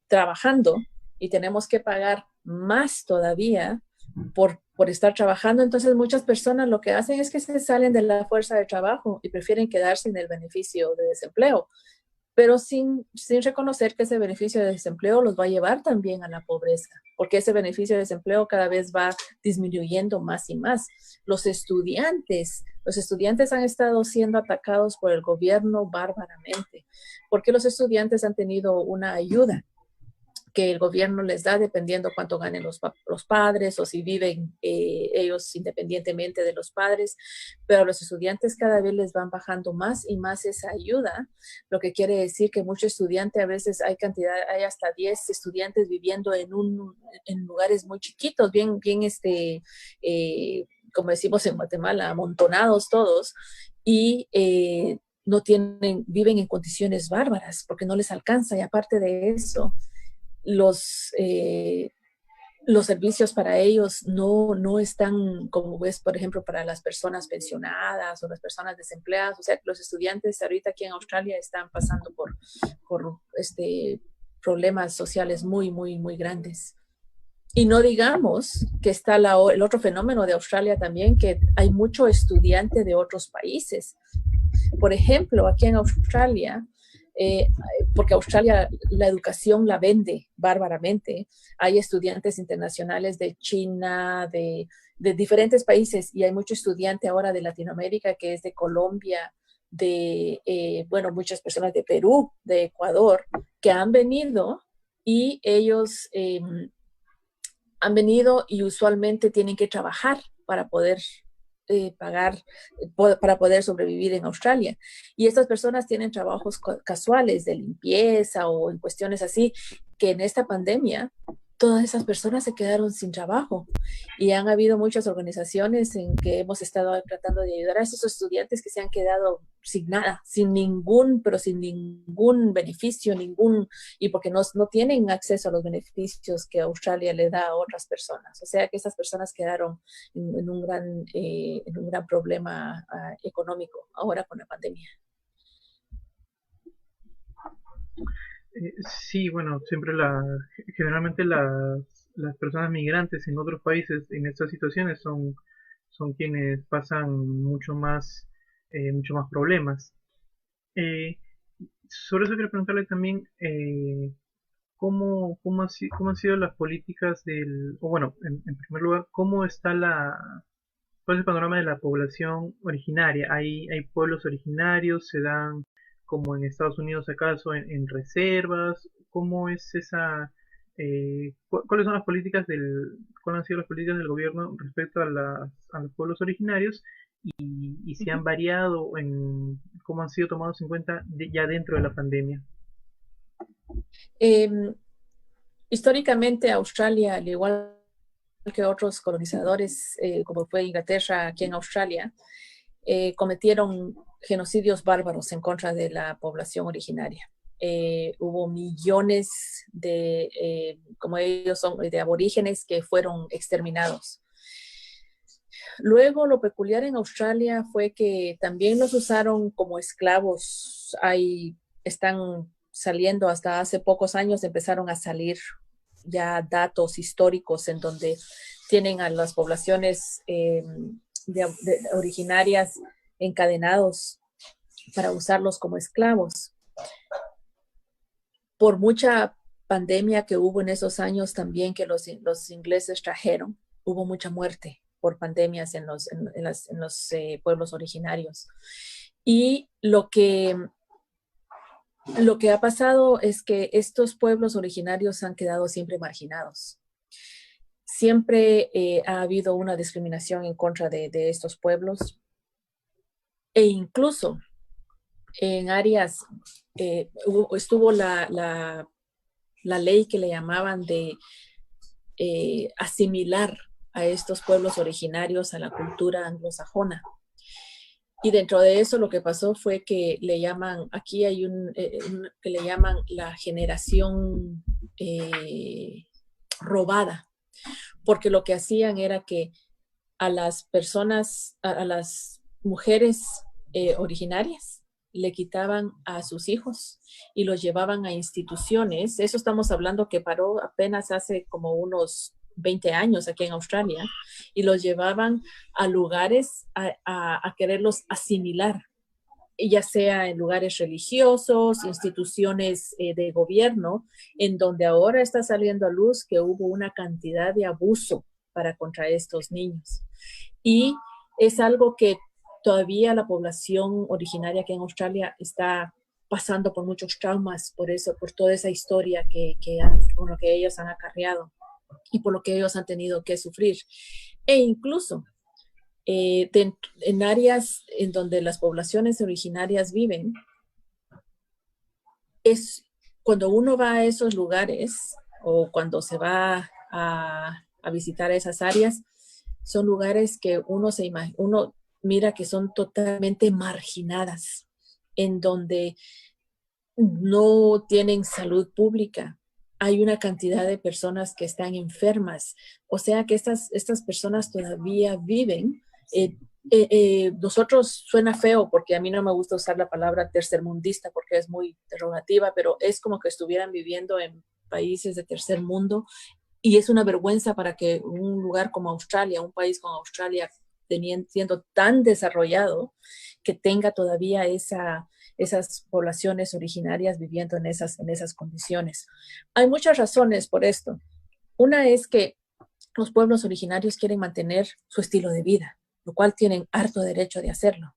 trabajando y tenemos que pagar más todavía por estar trabajando. Entonces muchas personas lo que hacen es que se salen de la fuerza de trabajo y prefieren quedarse en el beneficio de desempleo, pero sin reconocer que ese beneficio de desempleo los va a llevar también a la pobreza, porque ese beneficio de desempleo cada vez va disminuyendo más y más. Los estudiantes han estado siendo atacados por el gobierno bárbaramente, porque los estudiantes han tenido una ayuda que el gobierno les da dependiendo cuánto ganen los padres o si viven ellos independientemente de los padres, pero a los estudiantes cada vez les van bajando más y más esa ayuda, lo que quiere decir que muchos estudiantes, a veces hay hasta 10 estudiantes viviendo en lugares muy chiquitos, bien como decimos en Guatemala, amontonados todos, y viven en condiciones bárbaras porque no les alcanza, y aparte de eso, los servicios para ellos no están como ves, por ejemplo, para las personas pensionadas o las personas desempleadas. O sea, los estudiantes ahorita aquí en Australia están pasando por problemas sociales muy, muy, muy grandes. Y no digamos que está el otro fenómeno de Australia también, que hay mucho estudiante de otros países. Por ejemplo, aquí en Australia, porque Australia la educación la vende bárbaramente. Hay estudiantes internacionales de China, de diferentes países, y hay mucho estudiante ahora de Latinoamérica que es de Colombia, muchas personas de Perú, de Ecuador, que han venido y ellos han venido y usualmente tienen que trabajar para poder pagar, para poder sobrevivir en Australia. Y estas personas tienen trabajos casuales de limpieza o en cuestiones así, que en esta pandemia todas esas personas se quedaron sin trabajo. Y han habido muchas organizaciones en que hemos estado tratando de ayudar a esos estudiantes que se han quedado sin nada, sin ningún beneficio, y porque no tienen acceso a los beneficios que Australia le da a otras personas. O sea que esas personas quedaron en un gran problema económico ahora con la pandemia. Sí, bueno, generalmente las personas migrantes en otros países en estas situaciones son quienes pasan mucho más problemas. Eh, Sobre eso quiero preguntarle también cómo han sido las políticas en primer lugar, cuál es el panorama de la población originaria. ¿Hay pueblos originarios? ¿Se dan como en Estados Unidos acaso en reservas? ¿Cómo es cuáles son cuáles han sido las políticas del gobierno respecto a los pueblos originarios y si han variado en cómo han sido tomados en cuenta ya dentro de la pandemia? Históricamente Australia, al igual que otros colonizadores, como fue Inglaterra aquí en Australia, cometieron genocidios bárbaros en contra de la población originaria. Hubo millones como ellos son, de aborígenes que fueron exterminados. Luego, lo peculiar en Australia fue que también los usaron como esclavos. Están saliendo, hasta hace pocos años empezaron a salir ya datos históricos en donde tienen a las poblaciones originarias encadenados para usarlos como esclavos. Por mucha pandemia que hubo en esos años también que los ingleses trajeron, hubo mucha muerte por pandemias en los pueblos originarios. Y lo que ha pasado es que estos pueblos originarios han quedado siempre marginados. Siempre ha habido una discriminación en contra de estos pueblos, e incluso en áreas, estuvo la ley que le llamaban de asimilar a estos pueblos originarios a la cultura anglosajona. Y dentro de eso lo que pasó fue que le llaman, aquí hay que le llaman la generación robada, porque lo que hacían era que a las personas, a las mujeres originarias, le quitaban a sus hijos y los llevaban a instituciones. Eso estamos hablando que paró apenas hace como unos 20 años aquí en Australia, y los llevaban a lugares a quererlos asimilar, ya sea en lugares religiosos, instituciones de gobierno, en donde ahora está saliendo a luz que hubo una cantidad de abuso para contra estos niños. Y es algo que todavía la población originaria aquí en Australia está pasando por muchos traumas, por eso, por toda esa historia con lo que ellos han acarreado y por lo que ellos han tenido que sufrir. E incluso en áreas en donde las poblaciones originarias viven, es cuando uno va a esos lugares o cuando se va a visitar esas áreas, son lugares que uno mira que son totalmente marginadas, en donde no tienen salud pública. Hay una cantidad de personas que están enfermas. O sea que estas personas todavía viven. Nosotros suena feo porque a mí no me gusta usar la palabra tercermundista porque es muy derogativa, pero es como que estuvieran viviendo en países de tercer mundo, y es una vergüenza para que un lugar como Australia, un país como Australia, siendo tan desarrollado, que tenga todavía esas poblaciones originarias viviendo en esas condiciones. Hay muchas razones por esto. Una es que los pueblos originarios quieren mantener su estilo de vida, lo cual tienen harto derecho de hacerlo.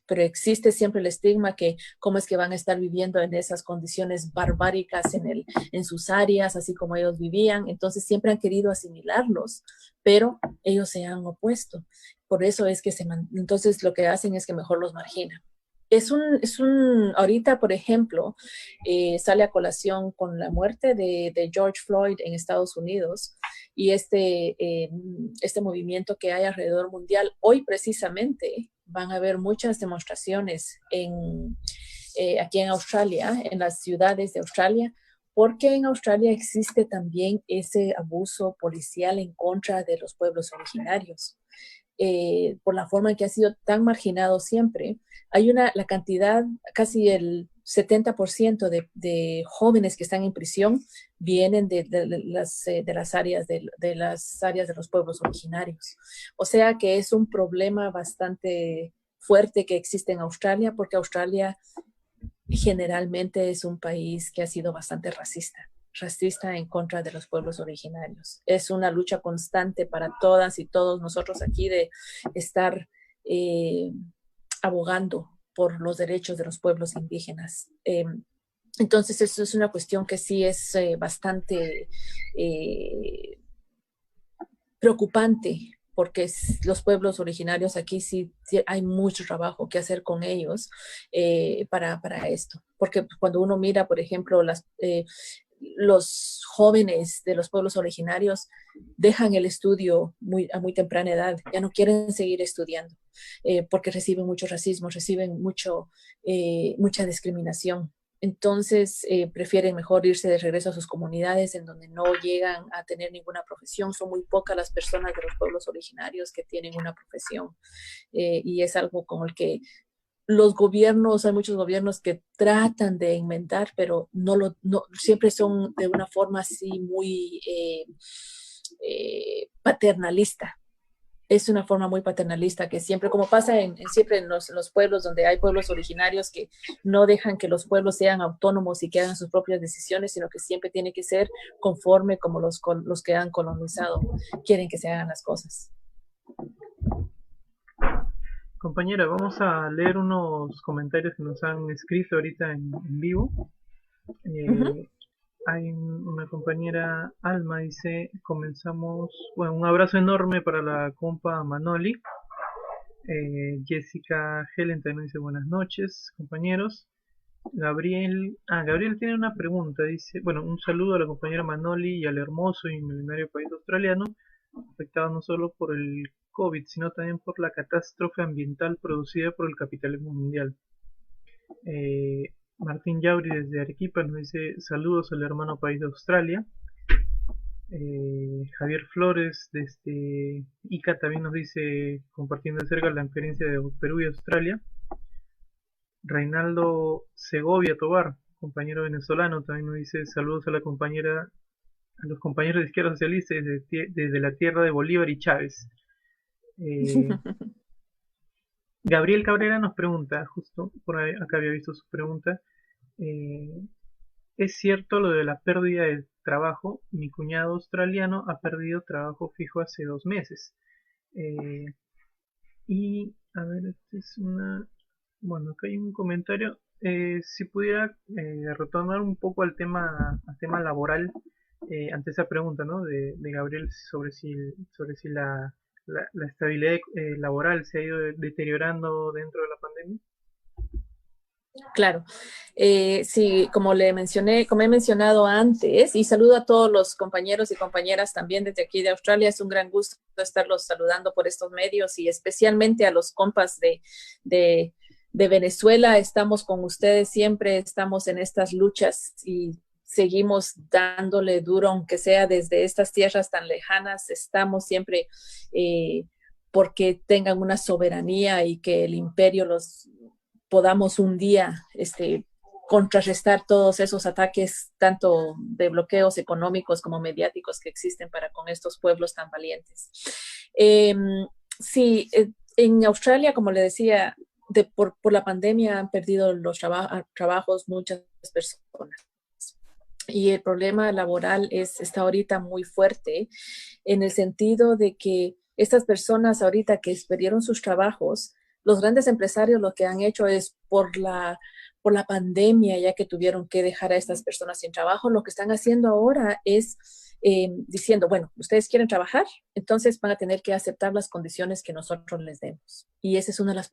Pero existe siempre el estigma que cómo es que van a estar viviendo en esas condiciones barbáricas en sus áreas, así como ellos vivían. Entonces siempre han querido asimilarlos, pero ellos se han opuesto. Por eso es que entonces lo que hacen es que mejor los marginan. Ahorita, por ejemplo, sale a colación con la muerte de George Floyd en Estados Unidos, y este movimiento que hay alrededor mundial. Hoy precisamente van a haber muchas demostraciones aquí en Australia, en las ciudades de Australia, porque en Australia existe también ese abuso policial en contra de los pueblos originarios. Por la forma en que ha sido tan marginado siempre, la cantidad, casi el 70% de jóvenes que están en prisión vienen de las áreas de los pueblos originarios. O sea que es un problema bastante fuerte que existe en Australia, porque Australia generalmente es un país que ha sido bastante racista en contra de los pueblos originarios. Es una lucha constante para todas y todos nosotros aquí de estar abogando por los derechos de los pueblos indígenas. Entonces, eso es una cuestión que sí es bastante preocupante, porque los pueblos originarios aquí sí hay mucho trabajo que hacer con ellos para esto. Porque cuando uno mira, por ejemplo, los jóvenes de los pueblos originarios dejan el estudio a muy temprana edad, ya no quieren seguir estudiando porque reciben mucho racismo, reciben mucha discriminación. Entonces prefieren mejor irse de regreso a sus comunidades en donde no llegan a tener ninguna profesión. Son muy pocas las personas de los pueblos originarios que tienen una profesión, y es algo con el que hay muchos gobiernos que tratan de inventar, pero siempre son de una forma así muy paternalista. Es una forma muy paternalista que siempre, como pasa siempre en los pueblos donde hay pueblos originarios, que no dejan que los pueblos sean autónomos y que hagan sus propias decisiones, sino que siempre tiene que ser conforme como los que han colonizado quieren que se hagan las cosas. Compañera, vamos a leer unos comentarios que nos han escrito ahorita en vivo. Hay una compañera, Alma, dice, comenzamos, bueno, un abrazo enorme para la compa Manoli. Jessica Helen también dice buenas noches, compañeros. Gabriel tiene una pregunta, dice, bueno, un saludo a la compañera Manoli y al hermoso y milenario país australiano, afectado no solo por el COVID, sino también por la catástrofe ambiental producida por el capitalismo mundial. Martín Yauri desde Arequipa nos dice saludos al hermano país de Australia. Javier Flores desde Ica también nos dice, compartiendo de cerca la experiencia de Perú y Australia. Reinaldo Segovia Tobar, compañero venezolano, también nos dice saludos a la compañera, a los compañeros de izquierda socialista desde la tierra de Bolívar y Chávez. Gabriel Cabrera nos pregunta, justo por ahí, acá había visto su pregunta, ¿es cierto lo de la pérdida de trabajo? Mi cuñado australiano ha perdido trabajo fijo hace 2 meses. Y, a ver, esta es una... Bueno, acá hay un comentario. Si pudiera retornar un poco al tema laboral, ante esa pregunta, ¿no? De Gabriel sobre si la estabilidad laboral se ha ido deteriorando dentro de la pandemia. Claro, sí, como le mencioné, como he mencionado antes, y saludo a todos los compañeros y compañeras también desde aquí de Australia, es un gran gusto estarlos saludando por estos medios y especialmente a los compas de Venezuela, estamos con ustedes siempre, estamos en estas luchas y seguimos dándole duro, aunque sea desde estas tierras tan lejanas, estamos siempre porque tengan una soberanía y que el imperio los podamos un día contrarrestar todos esos ataques, tanto de bloqueos económicos como mediáticos que existen para con estos pueblos tan valientes. Sí, en Australia, como le decía, por la pandemia han perdido los trabajos muchas personas. Y el problema laboral está ahorita muy fuerte en el sentido de que estas personas ahorita que perdieron sus trabajos, los grandes empresarios lo que han hecho es por la pandemia, ya que tuvieron que dejar a estas personas sin trabajo, lo que están haciendo ahora es diciendo, bueno, ustedes quieren trabajar, entonces van a tener que aceptar las condiciones que nosotros les demos. Y esa es una de las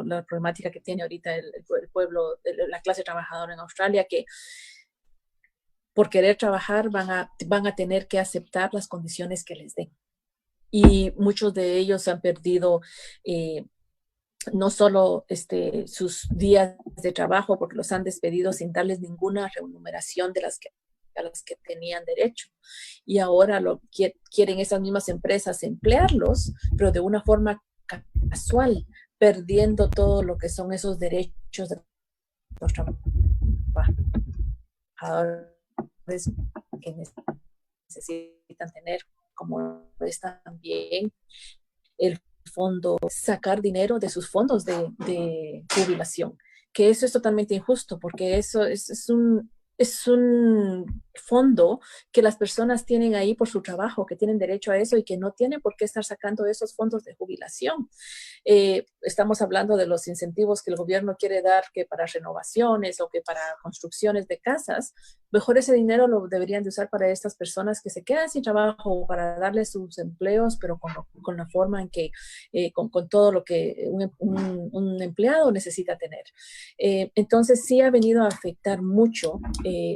la problemática que tiene ahorita el pueblo, la clase trabajadora en Australia, que por querer trabajar van a tener que aceptar las condiciones que les den. Y muchos de ellos han perdido no solo sus días de trabajo porque los han despedido sin darles ninguna remuneración a las que tenían derecho. Y ahora quieren esas mismas empresas emplearlos, pero de una forma casual, perdiendo todo lo que son esos derechos de los trabajadores que necesitan tener, como es también el fondo, sacar dinero de sus fondos de jubilación, que eso es totalmente injusto, porque eso es un fondo que las personas tienen ahí por su trabajo, que tienen derecho a eso y que no tienen por qué estar sacando esos fondos de jubilación. Estamos hablando de los incentivos que el gobierno quiere dar, que para renovaciones o que para construcciones de casas. Mejor ese dinero lo deberían de usar para estas personas que se quedan sin trabajo, para darles sus empleos, pero con la forma en que, con todo lo que un empleado necesita tener. Entonces sí ha venido a afectar mucho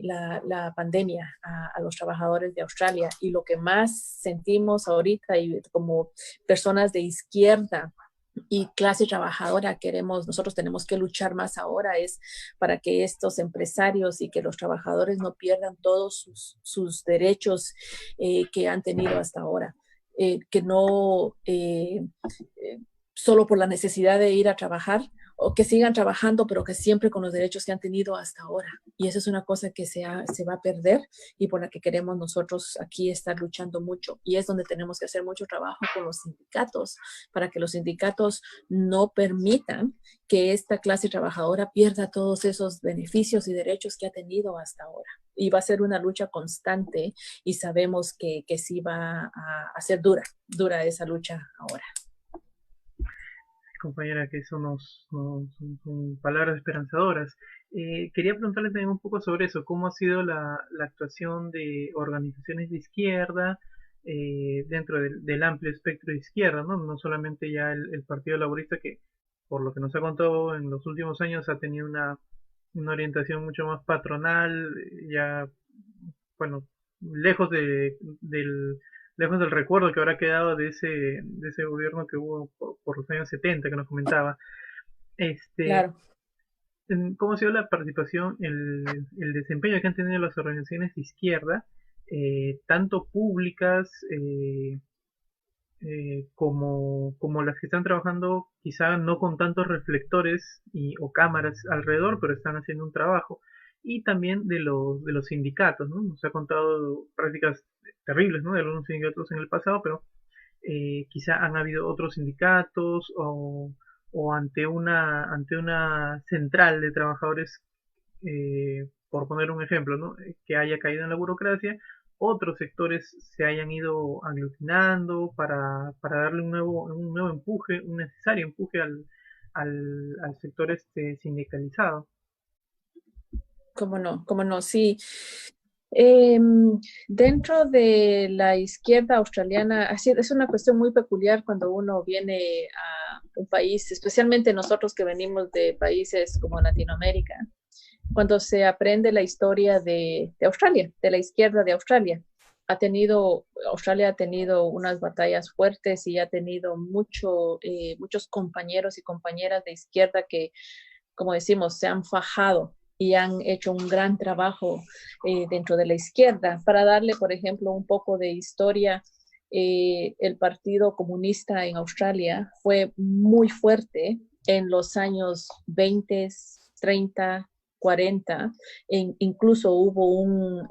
la pandemia a los trabajadores de Australia, y lo que más sentimos ahorita y como personas de izquierda y clase trabajadora nosotros tenemos que luchar más ahora es para que estos empresarios y que los trabajadores no pierdan todos sus derechos que han tenido hasta ahora, que no solo por la necesidad de ir a trabajar, o que sigan trabajando, pero que siempre con los derechos que han tenido hasta ahora. Y eso es una cosa que se va a perder y por la que queremos nosotros aquí estar luchando mucho. Y es donde tenemos que hacer mucho trabajo con los sindicatos, para que los sindicatos no permitan que esta clase trabajadora pierda todos esos beneficios y derechos que ha tenido hasta ahora. Y va a ser una lucha constante y sabemos que sí va a ser dura esa lucha ahora. Compañera, que eso son palabras esperanzadoras. Quería preguntarle también un poco sobre eso, cómo ha sido la actuación de organizaciones de izquierda dentro del amplio espectro de izquierda, ¿no? No solamente ya el Partido Laborista, que por lo que nos ha contado en los últimos años ha tenido una orientación mucho más patronal, ya, bueno, lejos lejos del recuerdo que habrá quedado de ese gobierno que hubo por los años 70 que nos comentaba. Este, Claro. ¿Cómo ha sido la participación, el desempeño que han tenido las organizaciones de izquierda, tanto públicas como las que están trabajando quizá no con tantos reflectores o cámaras alrededor, pero están haciendo un trabajo? Y también de los sindicatos, ¿no? Nos ha contado prácticas terribles, ¿no? De algunos sindicatos en el pasado, pero quizá han habido otros sindicatos o ante una central de trabajadores, por poner un ejemplo, ¿no? Que haya caído en la burocracia, otros sectores se hayan ido aglutinando para darle un nuevo empuje, un necesario empuje al sector sindicalizado. ¿Cómo no? ¿Cómo no? Sí. Em, Dentro de la izquierda australiana, así es una cuestión muy peculiar cuando uno viene a un país, especialmente nosotros que venimos de países como Latinoamérica, cuando se aprende la historia de Australia, de la izquierda de Australia. Australia ha tenido unas batallas fuertes y ha tenido muchos compañeros y compañeras de izquierda que, como decimos, se han fajado y han hecho un gran trabajo dentro de la izquierda. Para darle, por ejemplo, un poco de historia, el Partido Comunista en Australia fue muy fuerte en los años 20, 30, 40. Incluso hubo un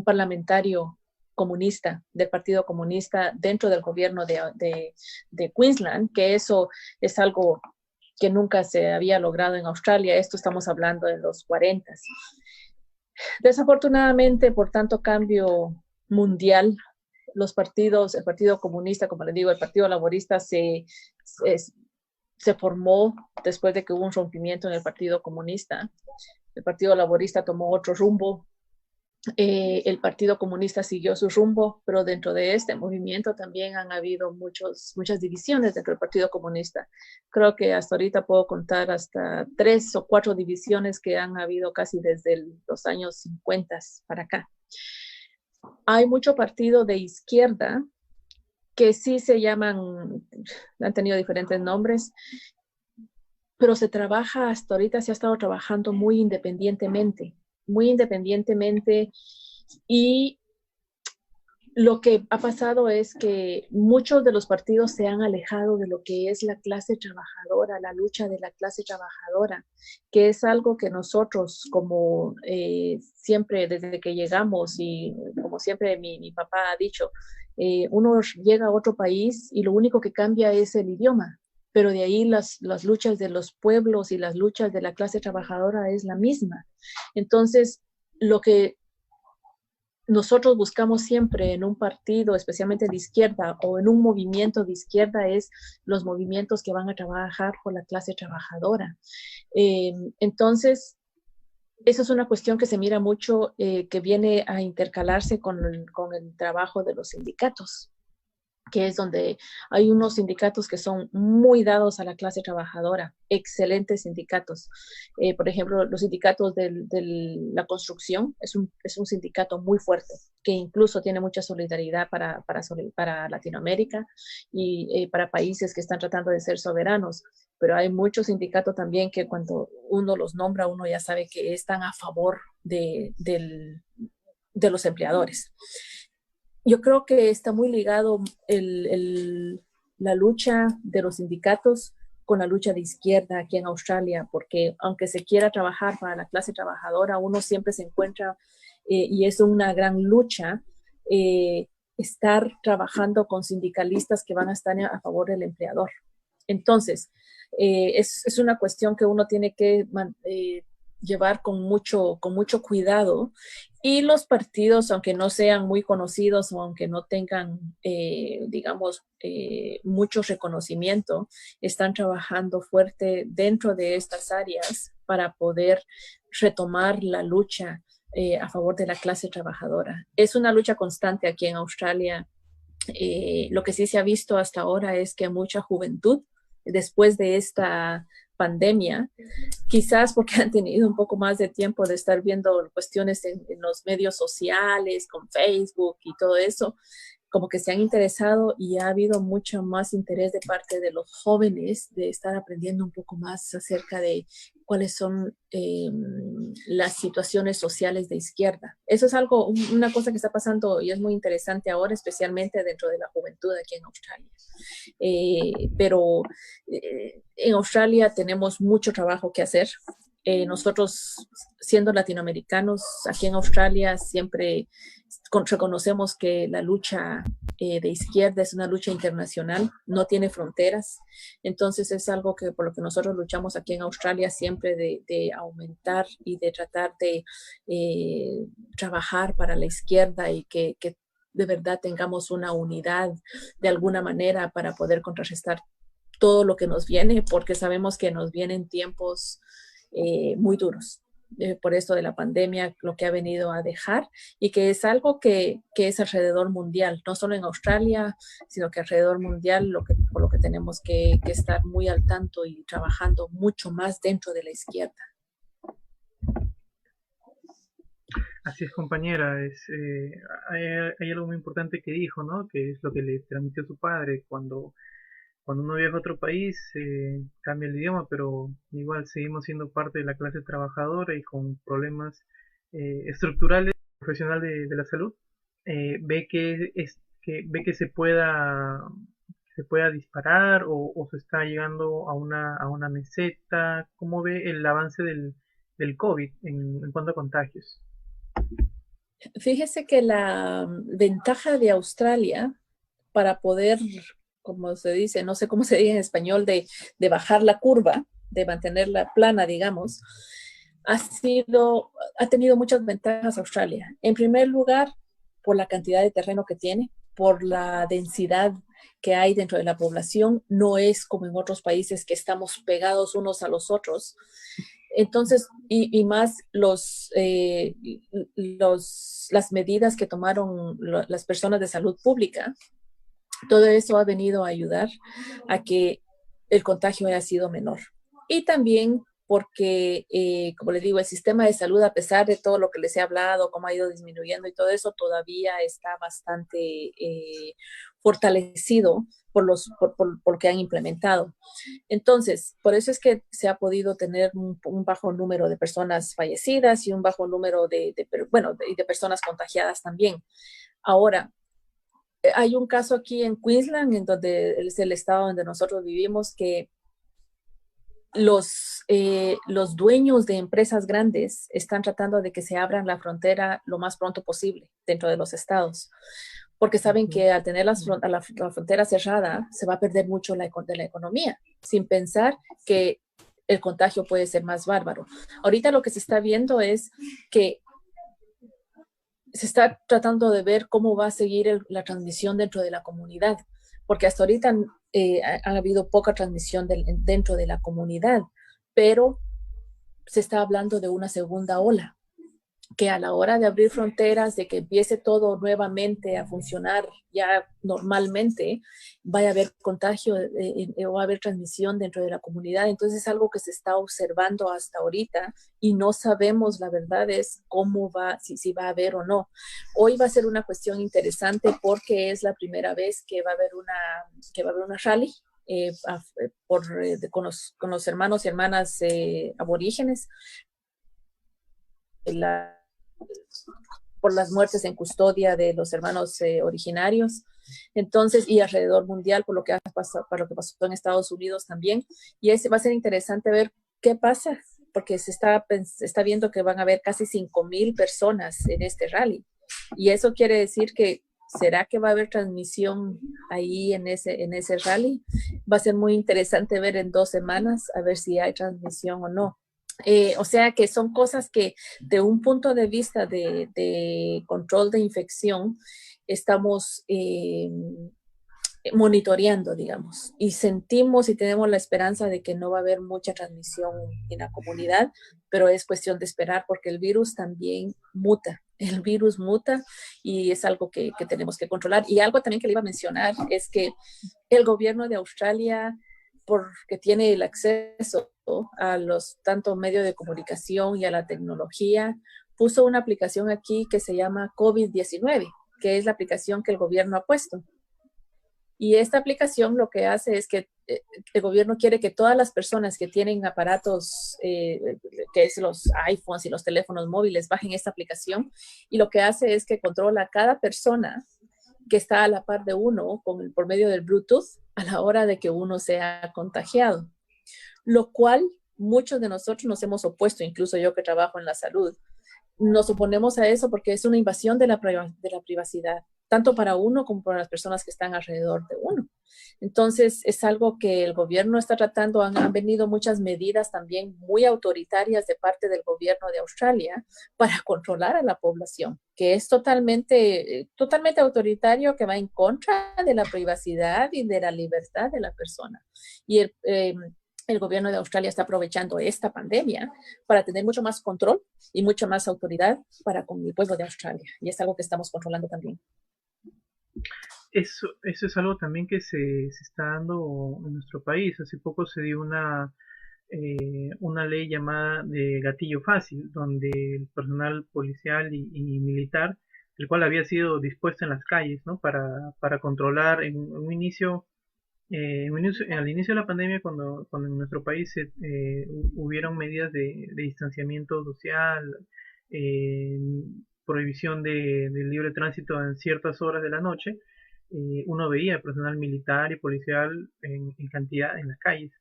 parlamentario comunista, del Partido Comunista, dentro del gobierno de Queensland, que eso es algo que nunca se había logrado en Australia. Esto estamos hablando de los 40. Desafortunadamente, por tanto cambio mundial, el Partido Comunista, como les digo, el Partido Laborista se formó después de que hubo un rompimiento en el Partido Comunista. El Partido Laborista tomó otro rumbo. El Partido Comunista siguió su rumbo, pero dentro de este movimiento también han habido muchas divisiones dentro del Partido Comunista. Creo que hasta ahorita puedo contar hasta 3 o 4 divisiones que han habido casi desde los años 50 para acá. Hay mucho partido de izquierda que sí se llaman, han tenido diferentes nombres, pero se trabaja hasta ahorita, se ha estado trabajando muy independientemente, y lo que ha pasado es que muchos de los partidos se han alejado de lo que es la clase trabajadora, la lucha de la clase trabajadora, que es algo que nosotros, como siempre desde que llegamos, y como siempre mi papá ha dicho, uno llega a otro país y lo único que cambia es el idioma, pero de ahí las luchas de los pueblos y las luchas de la clase trabajadora es la misma. Entonces, lo que nosotros buscamos siempre en un partido, especialmente de izquierda, o en un movimiento de izquierda, es los movimientos que van a trabajar por la clase trabajadora. Entonces, eso es una cuestión que se mira mucho, que viene a intercalarse con el trabajo de los sindicatos, que es donde hay unos sindicatos que son muy dados a la clase trabajadora, excelentes sindicatos. Por ejemplo, los sindicatos de la construcción es un sindicato muy fuerte, que incluso tiene mucha solidaridad para Latinoamérica y para países que están tratando de ser soberanos. Pero hay muchos sindicatos también que cuando uno los nombra, uno ya sabe que están a favor de los empleadores. Yo creo que está muy ligado la lucha de los sindicatos con la lucha de izquierda aquí en Australia, porque aunque se quiera trabajar para la clase trabajadora, uno siempre se encuentra, y es una gran lucha, estar trabajando con sindicalistas que van a estar a favor del empleador. Entonces, es una cuestión que uno tiene que llevar con mucho cuidado, y los partidos, aunque no sean muy conocidos o aunque no tengan, digamos, mucho reconocimiento, están trabajando fuerte dentro de estas áreas para poder retomar la lucha a favor de la clase trabajadora. Es una lucha constante aquí en Australia. Lo que sí se ha visto hasta ahora es que mucha juventud, después de pandemia, quizás porque han tenido un poco más de tiempo de estar viendo cuestiones en los medios sociales, con Facebook y todo eso, como que se han interesado y ha habido mucho más interés de parte de los jóvenes de estar aprendiendo un poco más acerca de cuáles son las situaciones sociales de izquierda. Eso es algo, una cosa que está pasando y es muy interesante ahora, especialmente dentro de la juventud aquí en Australia. Pero en Australia tenemos mucho trabajo que hacer. Nosotros, siendo latinoamericanos, aquí en Australia siempre reconocemos que la lucha de izquierda es una lucha internacional, no tiene fronteras. Entonces es algo que por lo que nosotros luchamos aquí en Australia siempre de aumentar y de tratar de trabajar para la izquierda y que de verdad tengamos una unidad de alguna manera para poder contrarrestar todo lo que nos viene, porque sabemos que nos vienen tiempos muy duros. Por esto de la pandemia, lo que ha venido a dejar y que es algo que es alrededor mundial, no solo en Australia, sino que alrededor mundial, por lo que tenemos que estar muy al tanto y trabajando mucho más dentro de la izquierda. Así es, compañera. Hay algo muy importante que dijo, ¿no? Que es lo que le transmitió su padre cuando uno viaja a otro país, cambia el idioma, pero igual seguimos siendo parte de la clase trabajadora y con problemas estructurales, profesional de la salud. Ve que se pueda disparar o se está llegando a una meseta. ¿Cómo ve el avance del COVID en cuanto a contagios? Fíjese que la ventaja de Australia para poder, como se dice, no sé cómo se dice en español, de bajar la curva, de mantenerla plana, digamos, ha tenido muchas ventajas Australia. En primer lugar, por la cantidad de terreno que tiene, por la densidad que hay dentro de la población, no es como en otros países que estamos pegados unos a los otros. Entonces, y más las medidas que tomaron las personas de salud pública, todo eso ha venido a ayudar a que el contagio haya sido menor. Y también porque, como les digo, el sistema de salud, a pesar de todo lo que les he hablado, cómo ha ido disminuyendo y todo eso, todavía está bastante fortalecido por lo que han implementado. Entonces, por eso es que se ha podido tener un bajo número de personas fallecidas y un bajo número de personas contagiadas también. Ahora, hay un caso aquí en Queensland, en donde es el estado donde nosotros vivimos, que los dueños de empresas grandes están tratando de que se abran la frontera lo más pronto posible dentro de los estados, porque saben que al tener la frontera cerrada se va a perder mucho de la economía, sin pensar que el contagio puede ser más bárbaro. Ahorita lo que se está viendo es que se está tratando de ver cómo va a seguir la transmisión dentro de la comunidad, porque hasta ahorita ha habido poca transmisión dentro de la comunidad, pero se está hablando de una segunda ola, que a la hora de abrir fronteras, de que empiece todo nuevamente a funcionar ya normalmente, vaya a haber contagio o va a haber transmisión dentro de la comunidad. Entonces es algo que se está observando hasta ahorita y no sabemos, la verdad es cómo va, si va a haber o no. Hoy va a ser una cuestión interesante porque es la primera vez que va a haber una rally con los hermanos y hermanas aborígenes. Por las muertes en custodia de los hermanos originarios. Entonces, y alrededor mundial, por lo que pasó en Estados Unidos también. Y va a ser interesante ver qué pasa, porque se está viendo que van a haber casi 5,000 personas en este rally. Y eso quiere decir que, ¿será que va a haber transmisión ahí en ese rally? Va a ser muy interesante ver en 2 semanas, a ver si hay transmisión o no. O sea que son cosas que de un punto de vista de control de infección estamos monitoreando, digamos, y sentimos y tenemos la esperanza de que no va a haber mucha transmisión en la comunidad, pero es cuestión de esperar porque el virus también muta. El virus muta y es algo que tenemos que controlar. Y algo también que le iba a mencionar es que el gobierno de Australia porque tiene el acceso a los tanto medios de comunicación y a la tecnología, puso una aplicación aquí que se llama COVID-19, que es la aplicación que el gobierno ha puesto. Y esta aplicación lo que hace es que el gobierno quiere que todas las personas que tienen aparatos, que es los iPhones y los teléfonos móviles, bajen esta aplicación. Y lo que hace es que controla a cada persona que está a la par de uno por medio del Bluetooth a la hora de que uno sea contagiado. Lo cual muchos de nosotros nos hemos opuesto, incluso yo que trabajo en la salud. Nos oponemos a eso porque es una invasión de la privacidad, tanto para uno como para las personas que están alrededor de uno. Entonces, es algo que el gobierno está tratando. Han venido muchas medidas también muy autoritarias de parte del gobierno de Australia para controlar a la población, que es totalmente autoritario, que va en contra de la privacidad y de la libertad de la persona. Y el gobierno de Australia está aprovechando esta pandemia para tener mucho más control y mucha más autoridad para con el pueblo de Australia. Y es algo que estamos controlando también. Eso es algo también que se está dando en nuestro país. Hace poco se dio una ley llamada de gatillo fácil, donde el personal policial y militar, el cual había sido dispuesto en las calles, ¿no? Para controlar en un inicio, al inicio de la pandemia, cuando en nuestro país hubieron medidas de distanciamiento social, eh, prohibición del libre tránsito en ciertas horas de la noche, uno veía personal militar y policial en cantidad en las calles.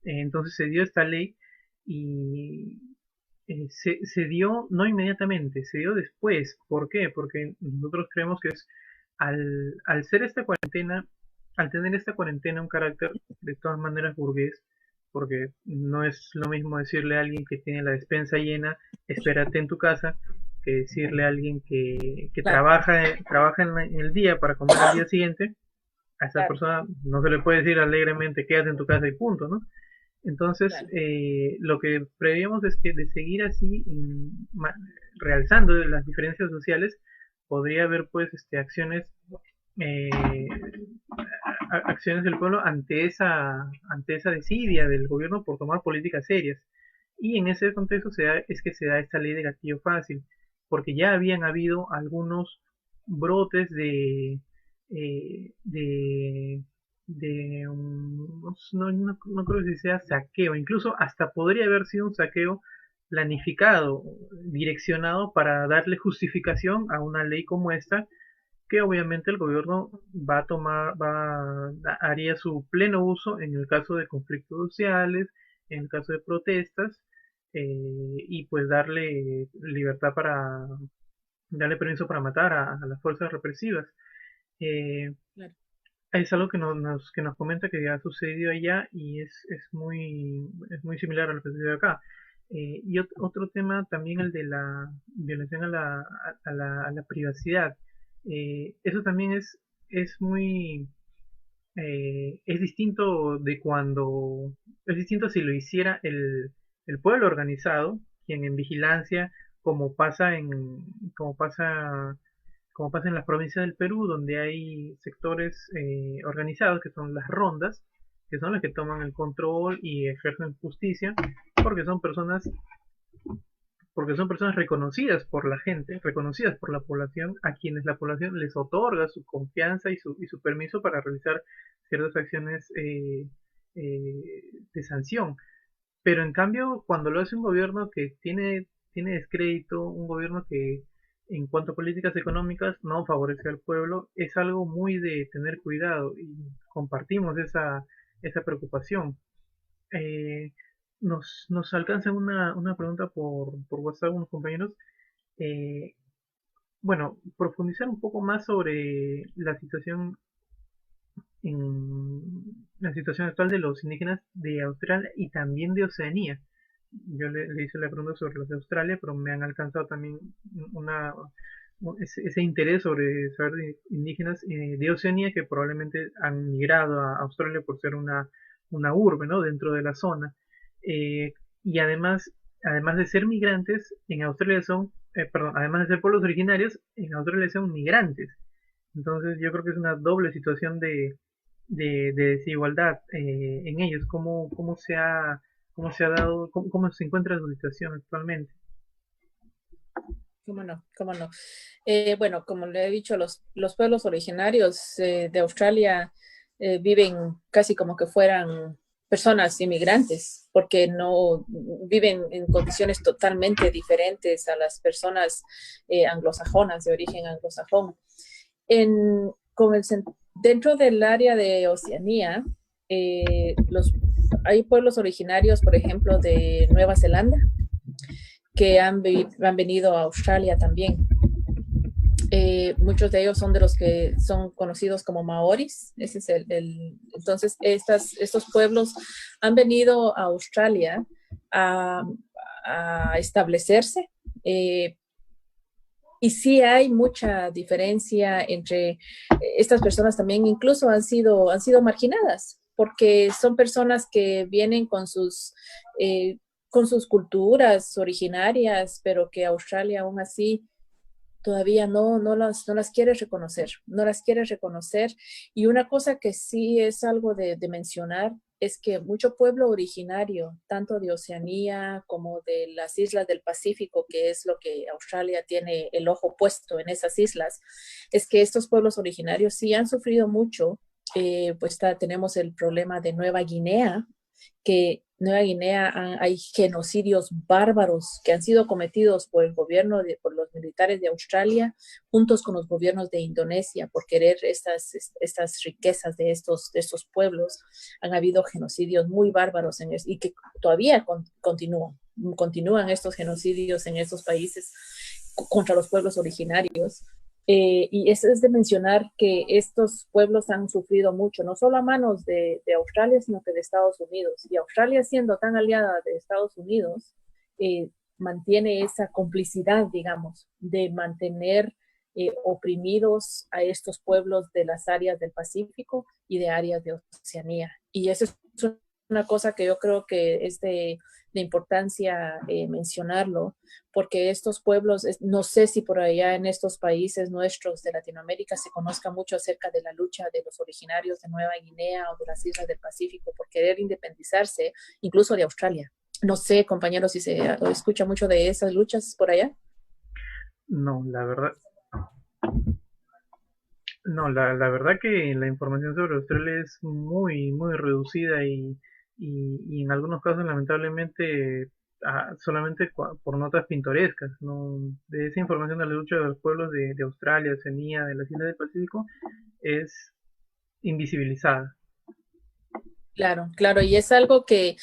Entonces se dio esta ley y se dio no inmediatamente, se dio después. ¿Por qué? Porque nosotros creemos que es al ser esta cuarentena, al tener esta cuarentena un carácter de todas maneras burgués, porque no es lo mismo decirle a alguien que tiene la despensa llena, espérate en tu casa, que decirle a alguien que Claro, trabaja en el día para comer al día siguiente. A esa claro, persona no se le puede decir alegremente quédate en tu casa y punto, ¿no? Entonces, claro. lo que preveíamos es que de seguir así, realzando las diferencias sociales, podría haber pues eh, acciones del pueblo ante esa desidia del gobierno por tomar políticas serias. Y en ese contexto es que se da esta ley de gatillo fácil, porque ya habían habido algunos brotes eh, de, no creo si sea saqueo, incluso hasta podría haber sido un saqueo planificado, direccionado para darle justificación a una ley como esta, que obviamente el gobierno haría su pleno uso en el caso de conflictos sociales, en el caso de protestas, y pues darle permiso para matar a las fuerzas represivas. Eh, Claro. es algo que nos comenta que ha sucedido allá y es muy similar a lo que sucedió acá. Y otro tema también el de la violación a la privacidad. Eso también es muy, es distinto es distinto si lo hiciera el pueblo organizado, quien en vigilancia, como pasa como pasa como pasa en las provincias del Perú, donde hay sectores organizados, que son las rondas, que son las que toman el control y ejercen justicia, porque son personas, porque son personas reconocidas por la gente, reconocidas por la población, a quienes la población les otorga su confianza y su permiso para realizar ciertas acciones de sanción. Pero en cambio, cuando lo hace un gobierno que tiene descrédito, un gobierno que en cuanto a políticas económicas no favorece al pueblo, es algo muy de tener cuidado y compartimos esa preocupación. Eh, nos alcanza una pregunta por WhatsApp unos compañeros. Eh, bueno, profundizar un poco más sobre la situación actual de los indígenas de Australia y también de Oceanía. Yo le hice la pregunta sobre los de Australia, pero me han alcanzado también una, ese interés sobre saber de indígenas de Oceanía que probablemente han migrado a Australia por ser una urbe, ¿no? Dentro de la zona. Eh, y además de ser migrantes, en Australia perdón, además de ser pueblos originarios, en Australia son migrantes. Entonces yo creo que es una doble situación de desigualdad en ellos? Cómo se ha dado, cómo se encuentra su situación actualmente? ¿Cómo no? ¿Cómo no? Bueno, como le he dicho, los pueblos originarios de Australia viven casi como que fueran personas inmigrantes, porque no viven en condiciones totalmente diferentes a las personas anglosajonas, de origen anglosajón. En, con el, dentro del área de Oceanía, hay pueblos originarios, por ejemplo, de Nueva Zelanda, que han venido a Australia también. Muchos de ellos son de los que son conocidos como maoris. Ese es entonces, estos pueblos han venido a Australia a, a establecerse. Y sí hay mucha diferencia entre estas personas también, incluso han sido marginadas, porque son personas que vienen con sus culturas originarias, pero que Australia aún así todavía no las quiere reconocer, no las quiere reconocer. Y una cosa que sí es algo de mencionar es que mucho pueblo originario, tanto de Oceanía como de las islas del Pacífico, que es lo que Australia tiene el ojo puesto en esas islas, es que estos pueblos originarios sí han sufrido mucho. Tenemos el problema de Nueva Guinea, que Nueva Guinea hay genocidios bárbaros que han sido cometidos por el gobierno, por los militares de Australia, juntos con los gobiernos de Indonesia, por querer estas riquezas de estos pueblos. Han habido genocidios muy bárbaros y que todavía continúan estos genocidios en estos países contra los pueblos originarios. Y eso es de mencionar que estos pueblos han sufrido mucho, no solo a manos de Australia, sino que de Estados Unidos. Y Australia, siendo tan aliada de Estados Unidos, mantiene esa complicidad, digamos, de mantener oprimidos a estos pueblos de las áreas del Pacífico y de áreas de Oceanía. Y eso es una cosa que yo creo que es de importancia mencionarlo, porque estos pueblos, no sé si por allá en estos países nuestros de Latinoamérica se conozca mucho acerca de la lucha de los originarios de Nueva Guinea o de las islas del Pacífico por querer independizarse, incluso de Australia. No sé, compañeros, si se escucha mucho de esas luchas por allá. No, la verdad, no, la verdad que la información sobre Australia es muy reducida y en algunos casos lamentablemente solamente por notas pintorescas, ¿no? De esa información de la lucha de los pueblos de Australia, Oceanía, de las islas del Pacífico, es invisibilizada. Claro, claro, y es algo que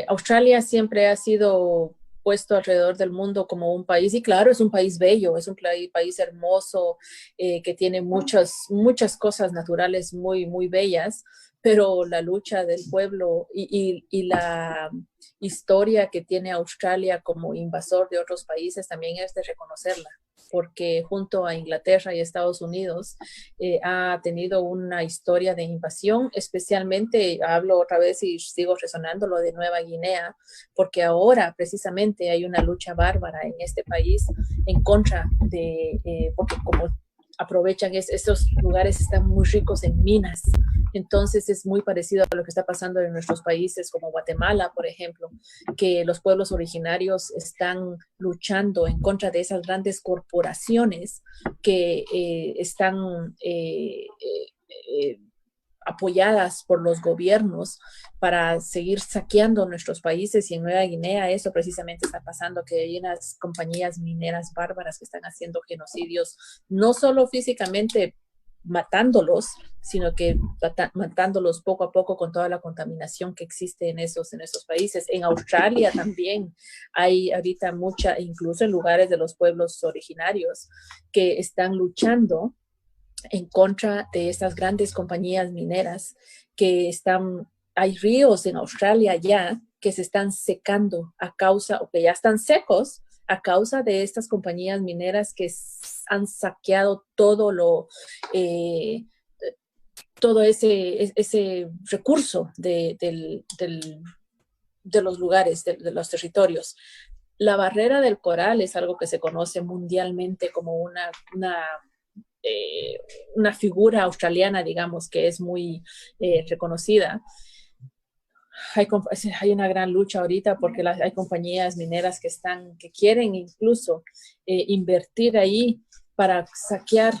Australia siempre ha sido puesto alrededor del mundo como un país, y claro, es un país bello, es un país hermoso, que tiene muchas cosas naturales muy bellas, pero la lucha del pueblo y la historia que tiene Australia como invasor de otros países también es de reconocerla, porque junto a Inglaterra y Estados Unidos ha tenido una historia de invasión, especialmente, hablo otra vez y sigo resonando lo de Nueva Guinea, porque ahora precisamente hay una lucha bárbara en este país en contra porque como aprovechan estos lugares están muy ricos en minas. Entonces es muy parecido a lo que está pasando en nuestros países como Guatemala, por ejemplo, que los pueblos originarios están luchando en contra de esas grandes corporaciones que están apoyadas por los gobiernos para seguir saqueando nuestros países, y en Nueva Guinea eso precisamente está pasando, que hay unas compañías mineras bárbaras que están haciendo genocidios, no solo físicamente matándolos, sino que matándolos poco a poco con toda la contaminación que existe en esos países. En Australia también hay ahorita mucha, incluso en lugares de los pueblos originarios, que están luchando en contra de estas grandes compañías mineras que hay ríos en Australia ya que se están secando a causa, o que ya están secos a causa de estas compañías mineras que han saqueado eh, todo ese recurso de los lugares, de los territorios. La barrera del coral es algo que se conoce mundialmente como una una figura australiana, digamos, que es muy reconocida. Hay una gran lucha ahorita porque hay compañías mineras que quieren incluso invertir ahí para saquear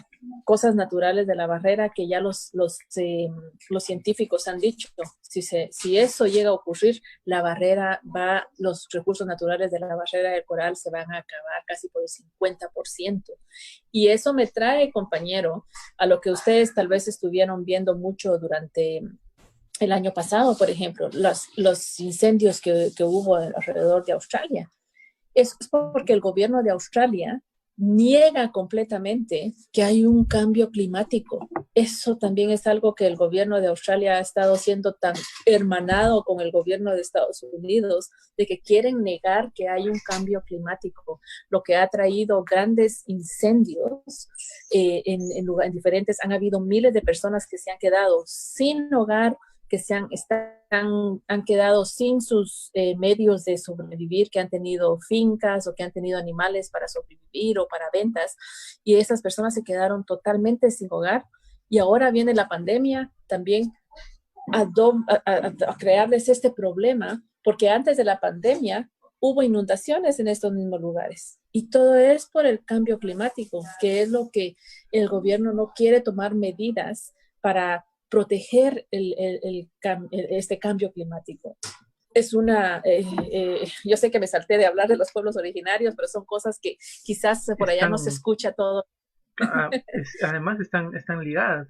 cosas naturales de la barrera, que ya los científicos han dicho, si eso llega a ocurrir, los recursos naturales de la barrera del coral se van a acabar casi por el 50%. Y eso me trae, compañero, a lo que ustedes tal vez estuvieron viendo mucho durante el año pasado, por ejemplo, los incendios que hubo alrededor de Australia. Es porque el gobierno de Australia niega completamente que hay un cambio climático. Eso también es algo que el gobierno de Australia ha estado siendo tan hermanado con el gobierno de Estados Unidos, de que quieren negar que hay un cambio climático, lo que ha traído grandes incendios en diferentes. Han habido miles de personas que se han quedado sin hogar, que han quedado sin sus medios de sobrevivir, que han tenido fincas o que han tenido animales para sobrevivir o para ventas, y esas personas se quedaron totalmente sin hogar. Y ahora viene la pandemia también a crearles este problema, porque antes de la pandemia hubo inundaciones en estos mismos lugares. Y todo es por el cambio climático, que es lo que el gobierno no quiere tomar medidas para proteger este cambio climático. Yo sé que me salté de hablar de los pueblos originarios, pero son cosas que quizás por allá no se escucha todo. Además están ligadas,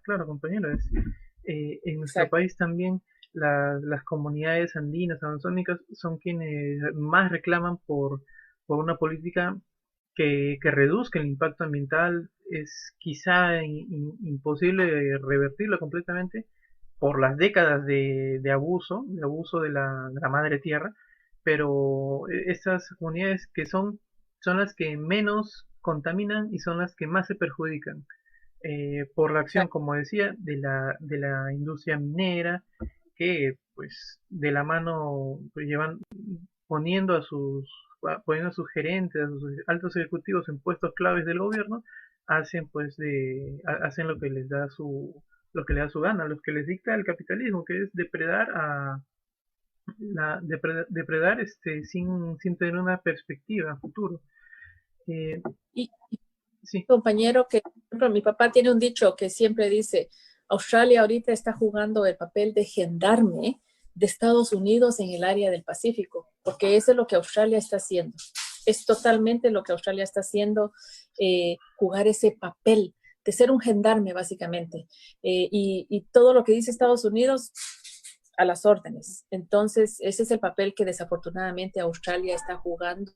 claro, compañeros. En nuestro Exacto. país también las comunidades andinas, amazónicas, son quienes más reclaman por una política que reduzca el impacto ambiental. Es quizá imposible revertirlo completamente por las décadas de abuso de la madre tierra, pero estas comunidades son las que menos contaminan y son las que más se perjudican por la acción, Exacto. como decía, de la industria minera, que pues de la mano pues, llevan poniendo a sus gerentes, a sus altos ejecutivos en puestos claves del gobierno, hacen lo que les da su gana, lo que les dicta el capitalismo, que es depredar sin tener una perspectiva a futuro. Y Sí, compañero, que por ejemplo, mi papá tiene un dicho que siempre dice: Australia ahorita está jugando el papel de gendarme de Estados Unidos en el área del Pacífico, porque eso es lo que Australia está haciendo. Es totalmente lo que Australia está haciendo, jugar ese papel de ser un gendarme, básicamente. Y todo lo que dice Estados Unidos, a las órdenes. Entonces, ese es el papel que desafortunadamente Australia está jugando,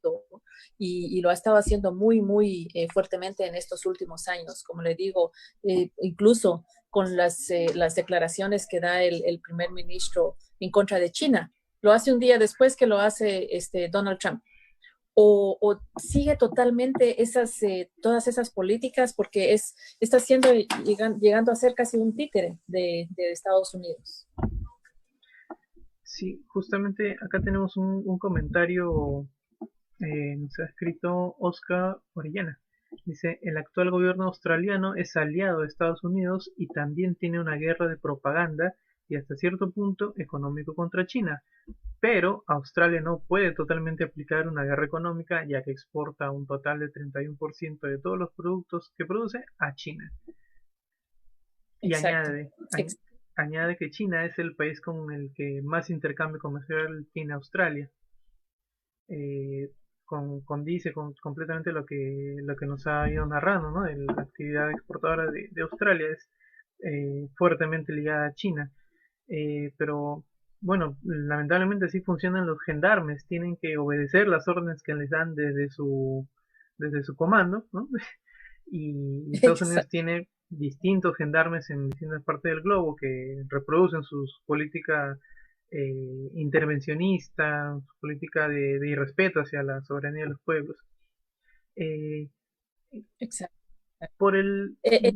y lo ha estado haciendo muy, muy fuertemente en estos últimos años. Como le digo, incluso con las declaraciones que da el primer ministro en contra de China. Lo hace un día después que lo hace Donald Trump. O sigue totalmente todas esas políticas, porque está llegando a ser casi un títere de Estados Unidos. sí, justamente acá tenemos un comentario, nos ha escrito Oscar Orellana. Dice: el actual gobierno australiano es aliado de Estados Unidos y también tiene una guerra de propaganda y hasta cierto punto económico contra China. Pero Australia no puede totalmente aplicar una guerra económica, ya que exporta un total de 31% de todos los productos que produce a China. Y Exacto. añade que China es el país con el que más intercambio comercial tiene Australia. Condice completamente lo que nos ha ido narrando, ¿no? La actividad exportadora de Australia es fuertemente ligada a China. Pero bueno, lamentablemente así funcionan los gendarmes, tienen que obedecer las órdenes que les dan desde su comando, ¿no? Y Estados Unidos Exacto. tiene distintos gendarmes en distintas partes del globo que reproducen sus políticas intervencionista, su política de irrespeto hacia la soberanía de los pueblos. Eh, Exacto. por el... Eh, eh,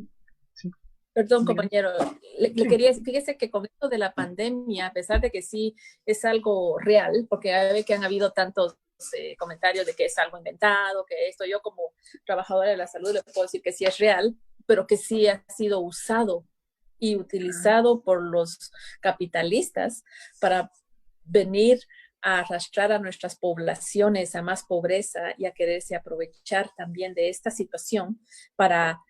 Sí, Perdón, dígame. compañero, le Sí, quería, fíjese que con esto de la pandemia, a pesar de que sí es algo real, porque ve que han habido tantos comentarios de que es algo inventado, que esto, yo como trabajadora de la salud le puedo decir que sí es real, pero que sí ha sido usado y utilizado por los capitalistas para venir a arrastrar a nuestras poblaciones a más pobreza y a quererse aprovechar también de esta situación para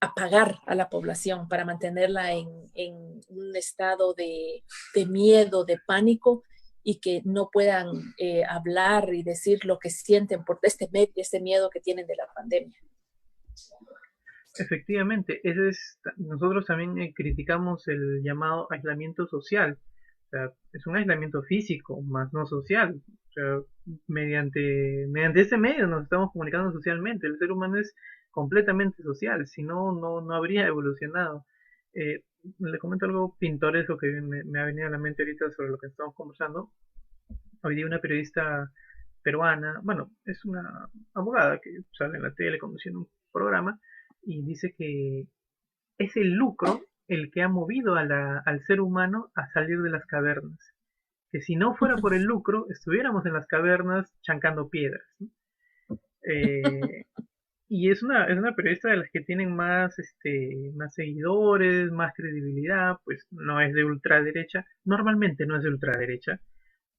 apagar a la población, para mantenerla en un estado de miedo, de pánico, y que no puedan hablar y decir lo que sienten por este miedo que tienen de la pandemia. Efectivamente, nosotros también criticamos el llamado aislamiento social. O sea, es un aislamiento físico, más no social. O sea, mediante ese medio nos estamos comunicando socialmente. El ser humano es completamente social, si no, no habría evolucionado. Le comento algo pintoresco que me ha venido a la mente ahorita sobre lo que estamos conversando. Hoy día una periodista peruana, bueno, es una abogada que sale en la tele conduciendo un programa y dice que es el lucro el que ha movido al ser humano a salir de las cavernas. Que si no fuera por el lucro, estuviéramos en las cavernas chancando piedras, ¿no? Eh, y es una periodista de las que tienen más seguidores, más credibilidad, pues no es de ultraderecha, normalmente no es de ultraderecha,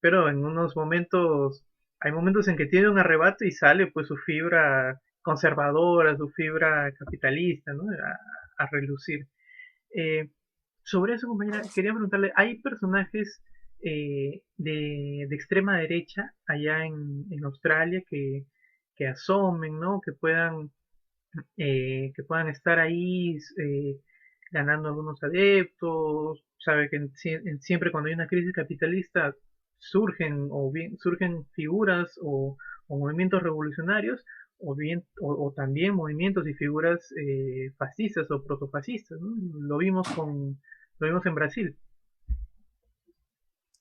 pero en unos momentos, hay momentos en que tiene un arrebato y sale pues su fibra conservadora, su fibra capitalista, ¿no? A relucir. Eh, sobre eso, compañera, quería preguntarle, ¿hay personajes de extrema derecha allá en Australia que asomen, ¿no? Que puedan estar ahí ganando algunos adeptos? Sabe que siempre cuando hay una crisis capitalista surgen figuras o movimientos revolucionarios o también movimientos y figuras fascistas o protofascistas, ¿no? Lo vimos en Brasil.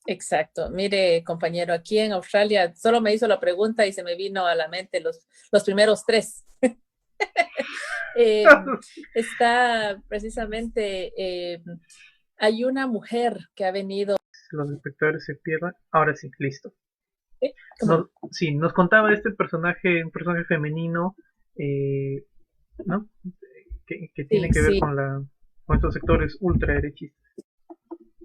Exacto. Mire, compañero, aquí en Australia solo me hizo la pregunta y se me vino a la mente los primeros tres. Eh, Está precisamente, hay una mujer que ha venido. Los espectadores se pierdan. Ahora sí, listo. ¿Sí? ¿Cómo? Sí, nos contaba este personaje, un personaje femenino, eh, ¿no? Que tiene Sí, que ver sí, con estos sectores ultraderechistas.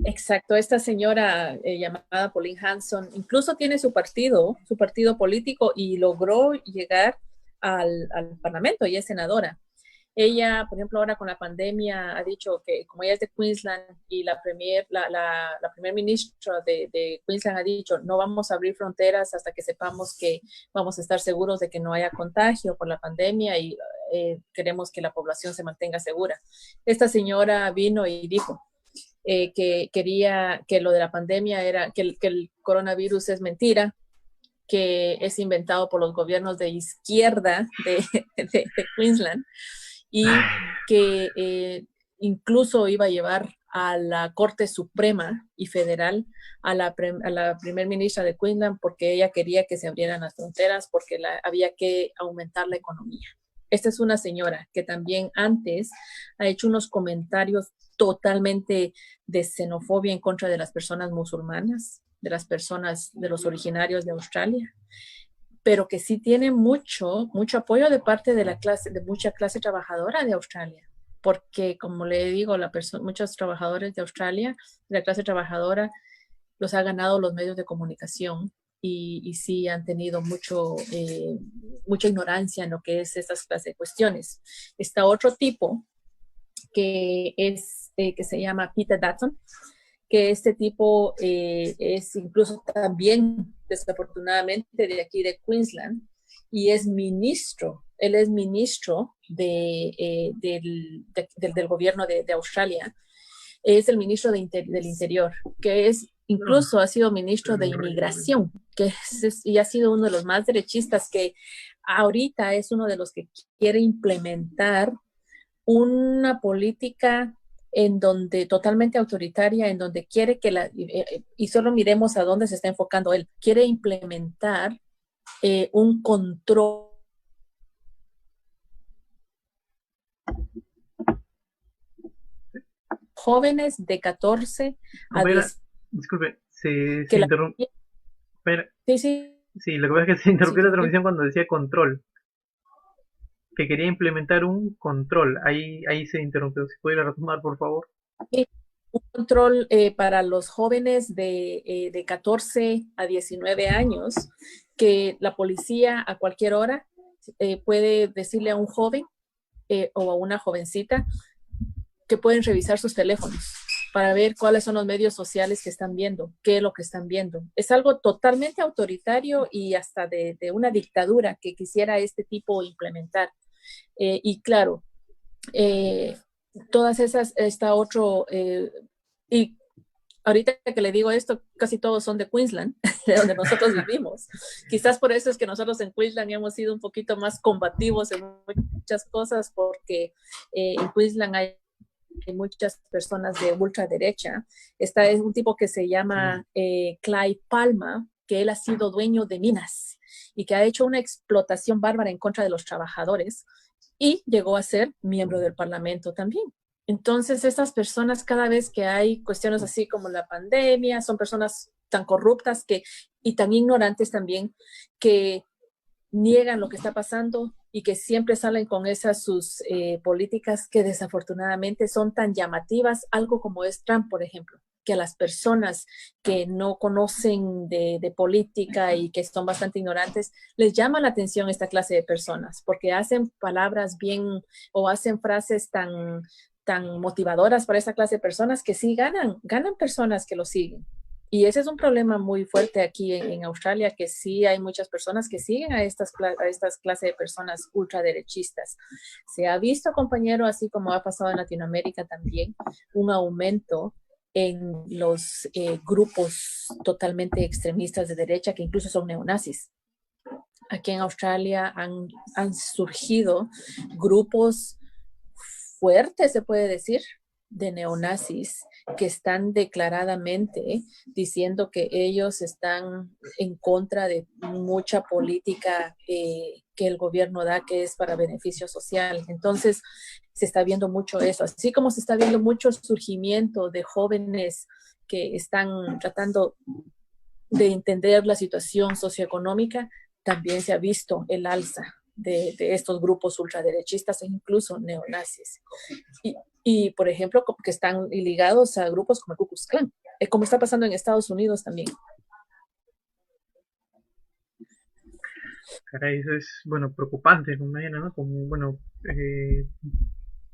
exacto. Esta señora llamada Pauline Hanson incluso tiene su partido político y logró llegar al Parlamento y es senadora. Ella, por ejemplo, ahora con la pandemia ha dicho que como ella es de Queensland y la primer ministra de Queensland ha dicho no vamos a abrir fronteras hasta que sepamos que vamos a estar seguros de que no haya contagio por la pandemia y queremos que la población se mantenga segura. Esta señora vino y dijo que quería que lo de la pandemia era que el coronavirus es mentira, que es inventado por los gobiernos de izquierda de Queensland y que incluso iba a llevar a la Corte Suprema y Federal a la primer ministra de Queensland porque ella quería que se abrieran las fronteras porque había que aumentar la economía. Esta es una señora que también antes ha hecho unos comentarios totalmente de xenofobia en contra de las personas musulmanas, de las personas, de los originarios de Australia, pero que sí tiene mucho apoyo de parte de mucha clase trabajadora de Australia. Porque, como le digo, muchos trabajadores de Australia, de la clase trabajadora, los ha ganado los medios de comunicación y sí han tenido mucha ignorancia en lo que es estas clases de cuestiones. Está otro tipo que se llama Peter Dutton, que este tipo es incluso también, desafortunadamente, de aquí de Queensland, y es ministro, él es ministro del gobierno de Australia, es el ministro del Interior, que incluso ha sido ministro de Inmigración, y ha sido uno de los más derechistas, que ahorita es uno de los que quiere implementar una política en donde totalmente autoritaria, en donde quiere que y solo miremos a dónde se está enfocando él, quiere implementar un control jóvenes de 14 a 10. Disculpe, se interrumpió. Sí, sí, Sí, lo que pasa es que se sí, interrumpió la transmisión cuando decía control. que quería implementar un control. Ahí se interrumpió. Si pudiera retomar, por favor. Sí, un control para los jóvenes de 14 a 19 años, que la policía a cualquier hora puede decirle a un joven o a una jovencita que pueden revisar sus teléfonos para ver cuáles son los medios sociales que están viendo, qué es lo que están viendo. Es algo totalmente autoritario y hasta de una dictadura que quisiera este tipo implementar. Y claro, eh, todas esas, está otro, y ahorita que le digo esto, casi todos son de Queensland, de donde nosotros vivimos. Quizás por eso es que nosotros en Queensland hemos sido un poquito más combativos en muchas cosas, porque en Queensland hay muchas personas de ultraderecha. Esta es un tipo que se llama Clive Palmer, que él ha sido dueño de minas y que ha hecho una explotación bárbara en contra de los trabajadores y llegó a ser miembro del Parlamento también. Entonces, estas personas, cada vez que hay cuestiones así como la pandemia, son personas tan corruptas que, y tan ignorantes también, que niegan lo que está pasando y que siempre salen con esas sus políticas que desafortunadamente son tan llamativas, algo como es Trump, por ejemplo, que a las personas que no conocen de política y que son bastante ignorantes, les llama la atención esta clase de personas, porque hacen palabras bien o hacen frases tan motivadoras para esta clase de personas que sí ganan personas que lo siguen. Y ese es un problema muy fuerte aquí en Australia, que sí hay muchas personas que siguen a estas clases de personas ultraderechistas. Se ha visto, compañero, así como ha pasado en Latinoamérica también, un aumento en los grupos totalmente extremistas de derecha, que incluso son neonazis. Aquí en Australia han surgido grupos fuertes, se puede decir, de neonazis que están declaradamente diciendo que ellos están en contra de mucha política que el gobierno da, que es para beneficio social. Entonces, se está viendo mucho eso, así como se está viendo mucho surgimiento de jóvenes que están tratando de entender la situación socioeconómica, también se ha visto el alza de estos grupos ultraderechistas e incluso neonazis. Por ejemplo, que están ligados a grupos como el Ku Klux Klan, como está pasando en Estados Unidos también. Caray, eso es, bueno, preocupante, me imagino, ¿no? Como, bueno,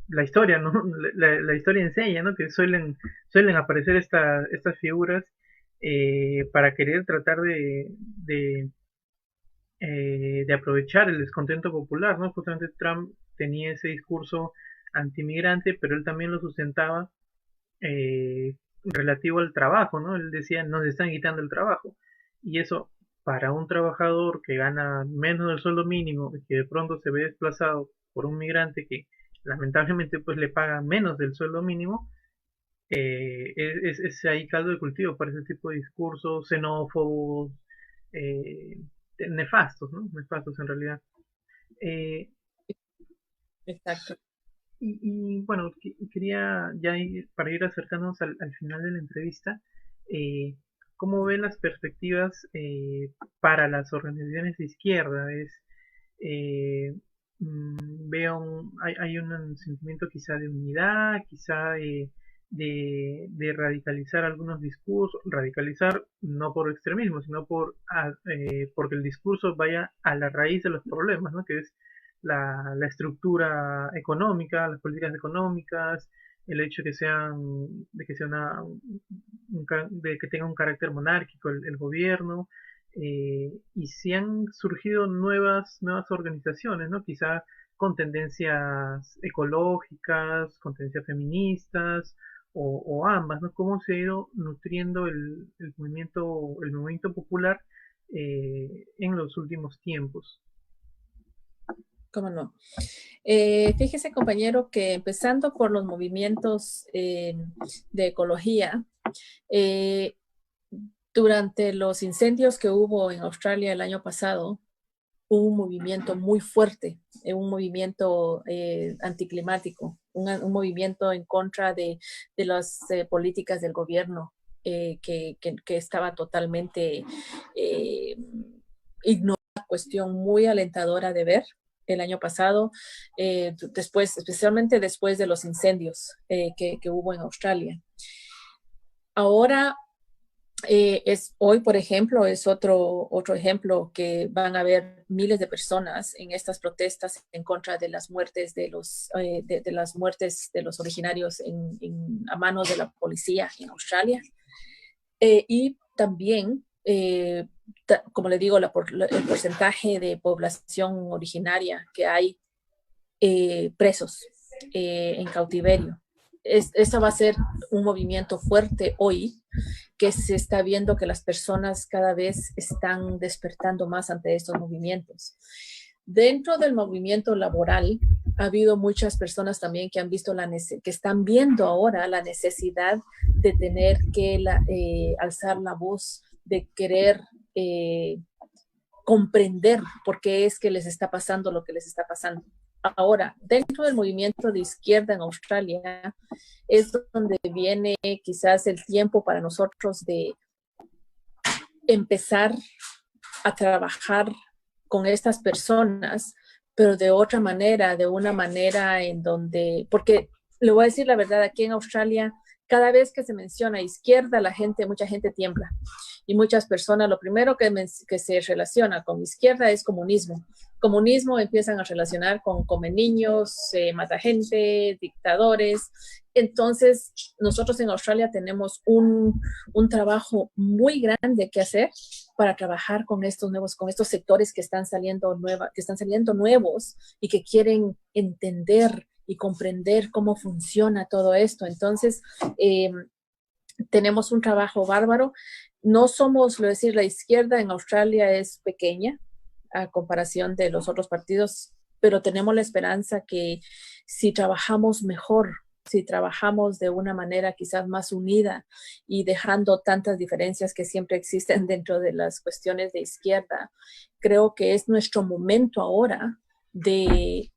la historia, ¿no? La historia enseña, ¿no? Que suelen aparecer estas figuras para querer tratar de aprovechar el descontento popular, ¿no? Justamente Trump tenía ese discurso antimigrante, pero él también lo sustentaba relativo al trabajo, ¿no? Él decía, nos están quitando el trabajo. Y eso, para un trabajador que gana menos del sueldo mínimo y que de pronto se ve desplazado por un migrante que lamentablemente pues le paga menos del sueldo mínimo, es ahí caldo de cultivo para ese tipo de discursos xenófobos, eh, nefastos, ¿no? Nefastos en realidad. Eh, Exacto. bueno, quería ya para ir acercándonos al final de la entrevista, eh, ¿cómo ven las perspectivas para las organizaciones de izquierda? Eh, Veo hay un sentimiento quizá de unidad, quizá de radicalizar algunos discursos, radicalizar no por extremismo, sino porque el discurso vaya a la raíz de los problemas, ¿no? Que es la estructura económica, las políticas económicas, el hecho de que sea de que tenga un carácter monárquico el gobierno, y si han surgido nuevas organizaciones, ¿no? Quizá con tendencias ecológicas, con tendencias feministas, o ambas, ¿no? Cómo se ha ido nutriendo el movimiento popular en los últimos tiempos. ¿Cómo no? Fíjese, compañero, que empezando por los movimientos de ecología, eh, durante los incendios que hubo en Australia el año pasado, hubo un movimiento muy fuerte, un movimiento anticlimático, un movimiento en contra de las políticas del gobierno que estaba totalmente ignorada, cuestión muy alentadora de ver. el año pasado, especialmente después de los incendios que hubo en Australia. Ahora, hoy, por ejemplo, es otro ejemplo que van a haber miles de personas en estas protestas en contra de las muertes de las muertes de los originarios a manos de la policía en Australia. Y también, como le digo, el porcentaje de población originaria que hay presos en cautiverio. Ese va a ser un movimiento fuerte hoy, que se está viendo que las personas cada vez están despertando más ante estos movimientos. Dentro del movimiento laboral, ha habido muchas personas también que han visto que están viendo ahora la necesidad de tener que alzar la voz, de querer comprender por qué es que les está pasando lo que les está pasando. Ahora, dentro del movimiento de izquierda en Australia, es donde viene quizás el tiempo para nosotros de empezar a trabajar con estas personas, pero de otra manera, de una manera en donde, porque le voy a decir la verdad, aquí en Australia, cada vez que se menciona izquierda, mucha gente tiembla. Y muchas personas, lo primero que se relaciona con izquierda es comunismo. Comunismo empiezan a relacionar con come niños, mata gente, dictadores. Entonces, nosotros en Australia tenemos un trabajo muy grande que hacer para trabajar con estos sectores que están saliendo nuevos y que quieren entender y comprender cómo funciona todo esto. Entonces, tenemos un trabajo bárbaro. No somos, lo decir, la izquierda en Australia es pequeña a comparación de los otros partidos, pero tenemos la esperanza que si trabajamos mejor, si trabajamos de una manera quizás más unida y dejando tantas diferencias que siempre existen dentro de las cuestiones de izquierda, creo que es nuestro momento ahora de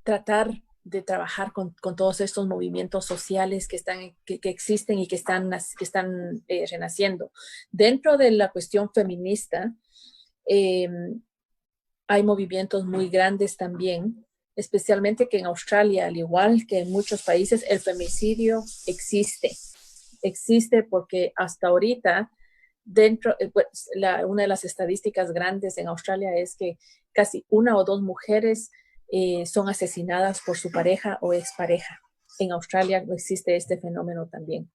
tratar de trabajar con todos estos movimientos sociales que existen y que están renaciendo. Dentro de la cuestión feminista, hay movimientos muy grandes también, especialmente que en Australia, al igual que en muchos países, el femicidio existe. Existe porque hasta ahorita, una de las estadísticas grandes en Australia es que casi 1 o 2 mujeres son asesinadas por su pareja o expareja. En Australia existe este fenómeno también.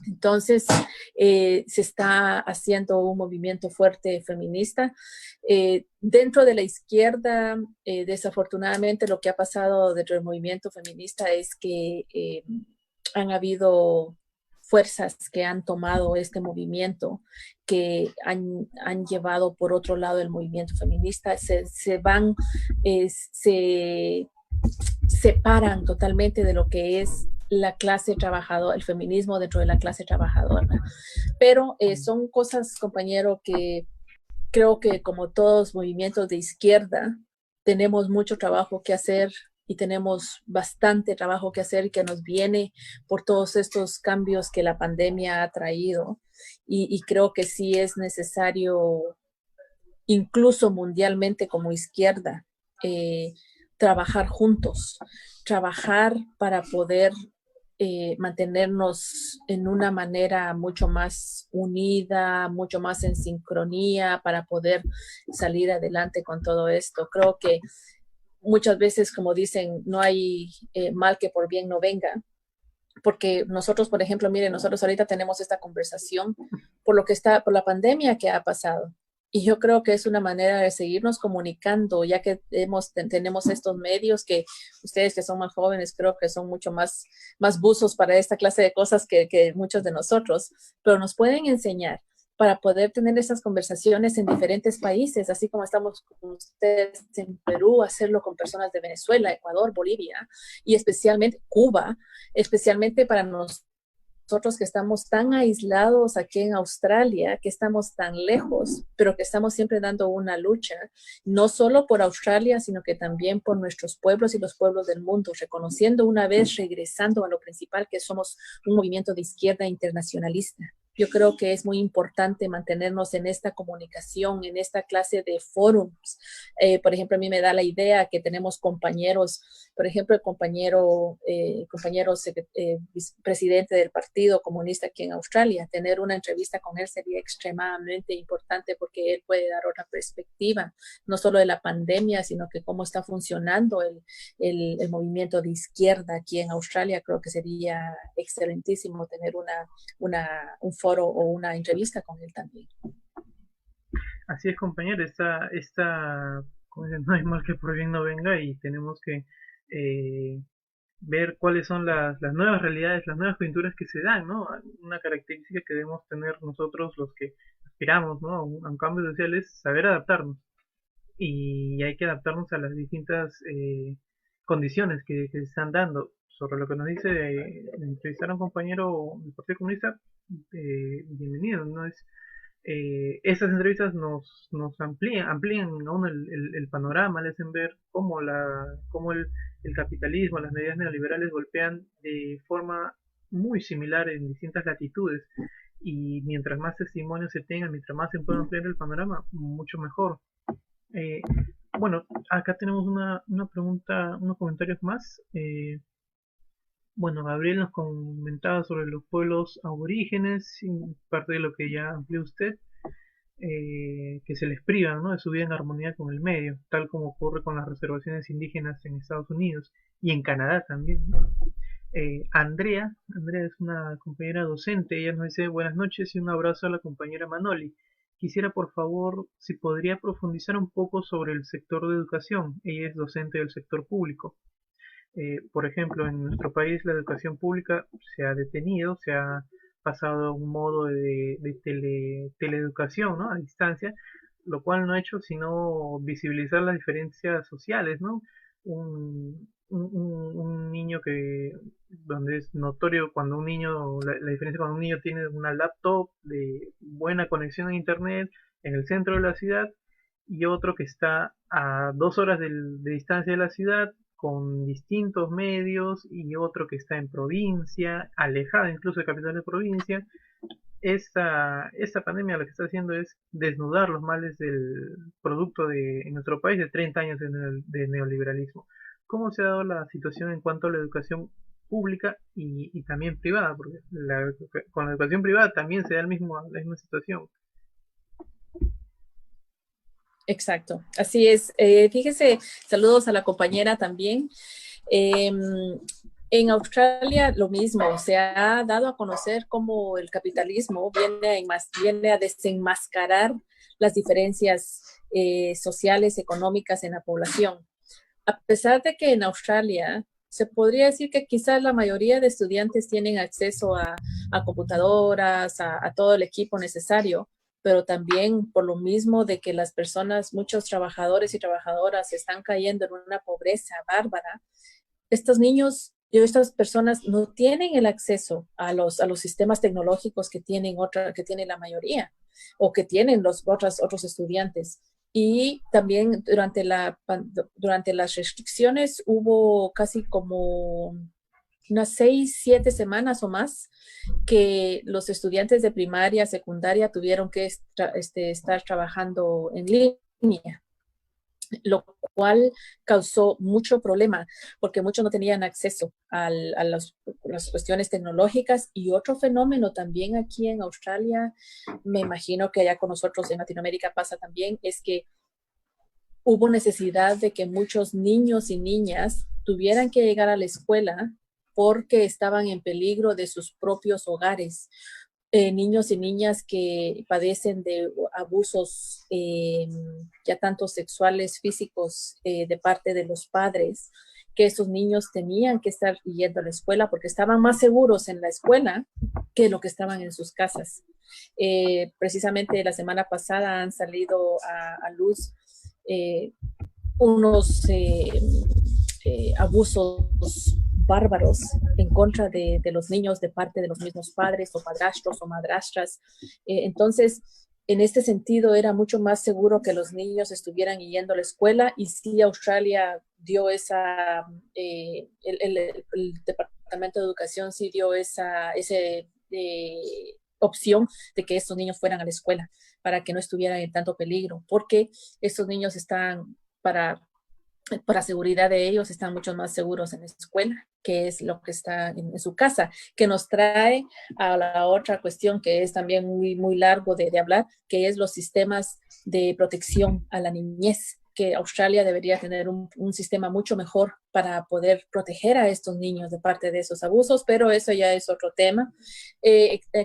Entonces, se está haciendo un movimiento fuerte feminista. Dentro de la izquierda, desafortunadamente, lo que ha pasado dentro del movimiento feminista es que han habido fuerzas que han tomado este movimiento, que han llevado por otro lado el movimiento feminista, se separan totalmente de lo que es la clase trabajadora, el feminismo dentro de la clase trabajadora. Pero son cosas, compañero, que creo que como todos movimientos de izquierda, tenemos mucho trabajo que hacer y tenemos bastante trabajo que hacer que nos viene por todos estos cambios que la pandemia ha traído. Y creo que sí es necesario, incluso mundialmente como izquierda, trabajar juntos, trabajar para poder mantenernos en una manera mucho más unida, mucho más en sincronía para poder salir adelante con todo esto. Creo que muchas veces, como dicen, no hay mal que por bien no venga, porque nosotros, por ejemplo, miren, nosotros ahorita tenemos esta conversación por la pandemia que ha pasado. Y yo creo que es una manera de seguirnos comunicando, ya que tenemos estos medios que ustedes que son más jóvenes creo que son mucho más buzos para esta clase de cosas que muchos de nosotros, pero nos pueden enseñar para poder tener esas conversaciones en diferentes países, así como estamos con ustedes en Perú, hacerlo con personas de Venezuela, Ecuador, Bolivia y especialmente Cuba, especialmente para nosotros que estamos tan aislados aquí en Australia, que estamos tan lejos, pero que estamos siempre dando una lucha, no solo por Australia, sino que también por nuestros pueblos y los pueblos del mundo, reconociendo una vez, regresando a lo principal, que somos un movimiento de izquierda internacionalista. yo creo que es muy importante mantenernos en esta comunicación, en esta clase de forums. Por ejemplo, a mí me da la idea que tenemos compañeros, por ejemplo, el compañero presidente del Partido Comunista aquí en Australia. Tener una entrevista con él sería extremadamente importante porque él puede dar otra perspectiva, no solo de la pandemia, sino que cómo está funcionando el movimiento de izquierda aquí en Australia. Creo que sería excelentísimo tener un foro o una entrevista con él también. Así es, compañero, como dicen, no hay mal que por bien no venga y tenemos que ver cuáles son las nuevas realidades, las nuevas coyunturas que se dan, ¿no? Una característica que debemos tener nosotros los que aspiramos, ¿no? A un cambio social es saber adaptarnos y hay que adaptarnos a las distintas condiciones que se están dando. Sobre lo que nos dice de entrevistar a un compañero del Partido Comunista, bienvenido, ¿no? Estas entrevistas nos amplían aún el panorama, le hacen ver cómo el capitalismo, las medidas neoliberales golpean de forma muy similar en distintas latitudes. Y mientras más testimonios se tengan, mientras más se pueda ampliar el panorama, mucho mejor. Eh, bueno, acá tenemos una pregunta, unos comentarios más. Bueno, Gabriel nos comentaba sobre los pueblos aborígenes, y parte de lo que ya amplió usted, que se les privan, ¿no?, de su vida en armonía con el medio, tal como ocurre con las reservaciones indígenas en Estados Unidos y en Canadá también, ¿no? Andrea es una compañera docente, ella nos dice buenas noches y un abrazo a la compañera Manoli. Quisiera por favor si podría profundizar un poco sobre el sector de educación, ella es docente del sector público. Por ejemplo, en nuestro país la educación pública se ha detenido, se ha pasado a un modo de teleeducación, ¿no?, a distancia, lo cual no ha hecho sino visibilizar las diferencias sociales, ¿no? Un niño donde es notorio cuando la diferencia cuando un niño tiene una laptop de buena conexión a internet en el centro de la ciudad y otro que está a 2 horas de distancia de la ciudad con distintos medios y otro que está en provincia, alejada incluso de capital de provincia. Esta pandemia lo que está haciendo es desnudar los males del producto en nuestro país de 30 años de neoliberalismo. ¿Cómo se ha dado la situación en cuanto a la educación pública y también privada? Porque con la educación privada también se da la misma situación. Exacto, así es. Fíjese, saludos a la compañera también. En Australia lo mismo, se ha dado a conocer cómo el capitalismo viene a desenmascarar las diferencias sociales, económicas en la población. A pesar de que en Australia se podría decir que quizás la mayoría de estudiantes tienen acceso a computadoras, a todo el equipo necesario, pero también por lo mismo de que las personas, muchos trabajadores y trabajadoras están cayendo en una pobreza bárbara, estos niños y estas personas no tienen el acceso a los sistemas tecnológicos que que tiene la mayoría o que tienen los otros estudiantes. Y también durante las restricciones hubo casi como unas 6, 7 semanas o más que los estudiantes de primaria, secundaria tuvieron que estar trabajando en línea, lo cual causó mucho problema porque muchos no tenían acceso a las cuestiones tecnológicas. Y otro fenómeno también aquí en Australia, me imagino que allá con nosotros en Latinoamérica pasa también, es que hubo necesidad de que muchos niños y niñas tuvieran que llegar a la escuela porque estaban en peligro de sus propios hogares. Niños y niñas que padecen de abusos, ya tanto sexuales, físicos, de parte de los padres, que esos niños tenían que estar yendo a la escuela porque estaban más seguros en la escuela que lo que estaban en sus casas. Precisamente la semana pasada han salido a luz unos abusos bárbaros en contra de los niños de parte de los mismos padres o padrastros o madrastras. Entonces, en este sentido, era mucho más seguro que los niños estuvieran yendo a la escuela, y sí, Australia dio el Departamento de Educación sí dio ese opción de que estos niños fueran a la escuela para que no estuvieran en tanto peligro, porque estos niños están para seguridad de ellos, están mucho más seguros en la escuela, que es lo que está en su casa, que nos trae a la otra cuestión que es también muy largo de hablar, que es los sistemas de protección a la niñez, que Australia debería tener un sistema mucho mejor para poder proteger a estos niños de parte de esos abusos, pero eso ya es otro tema.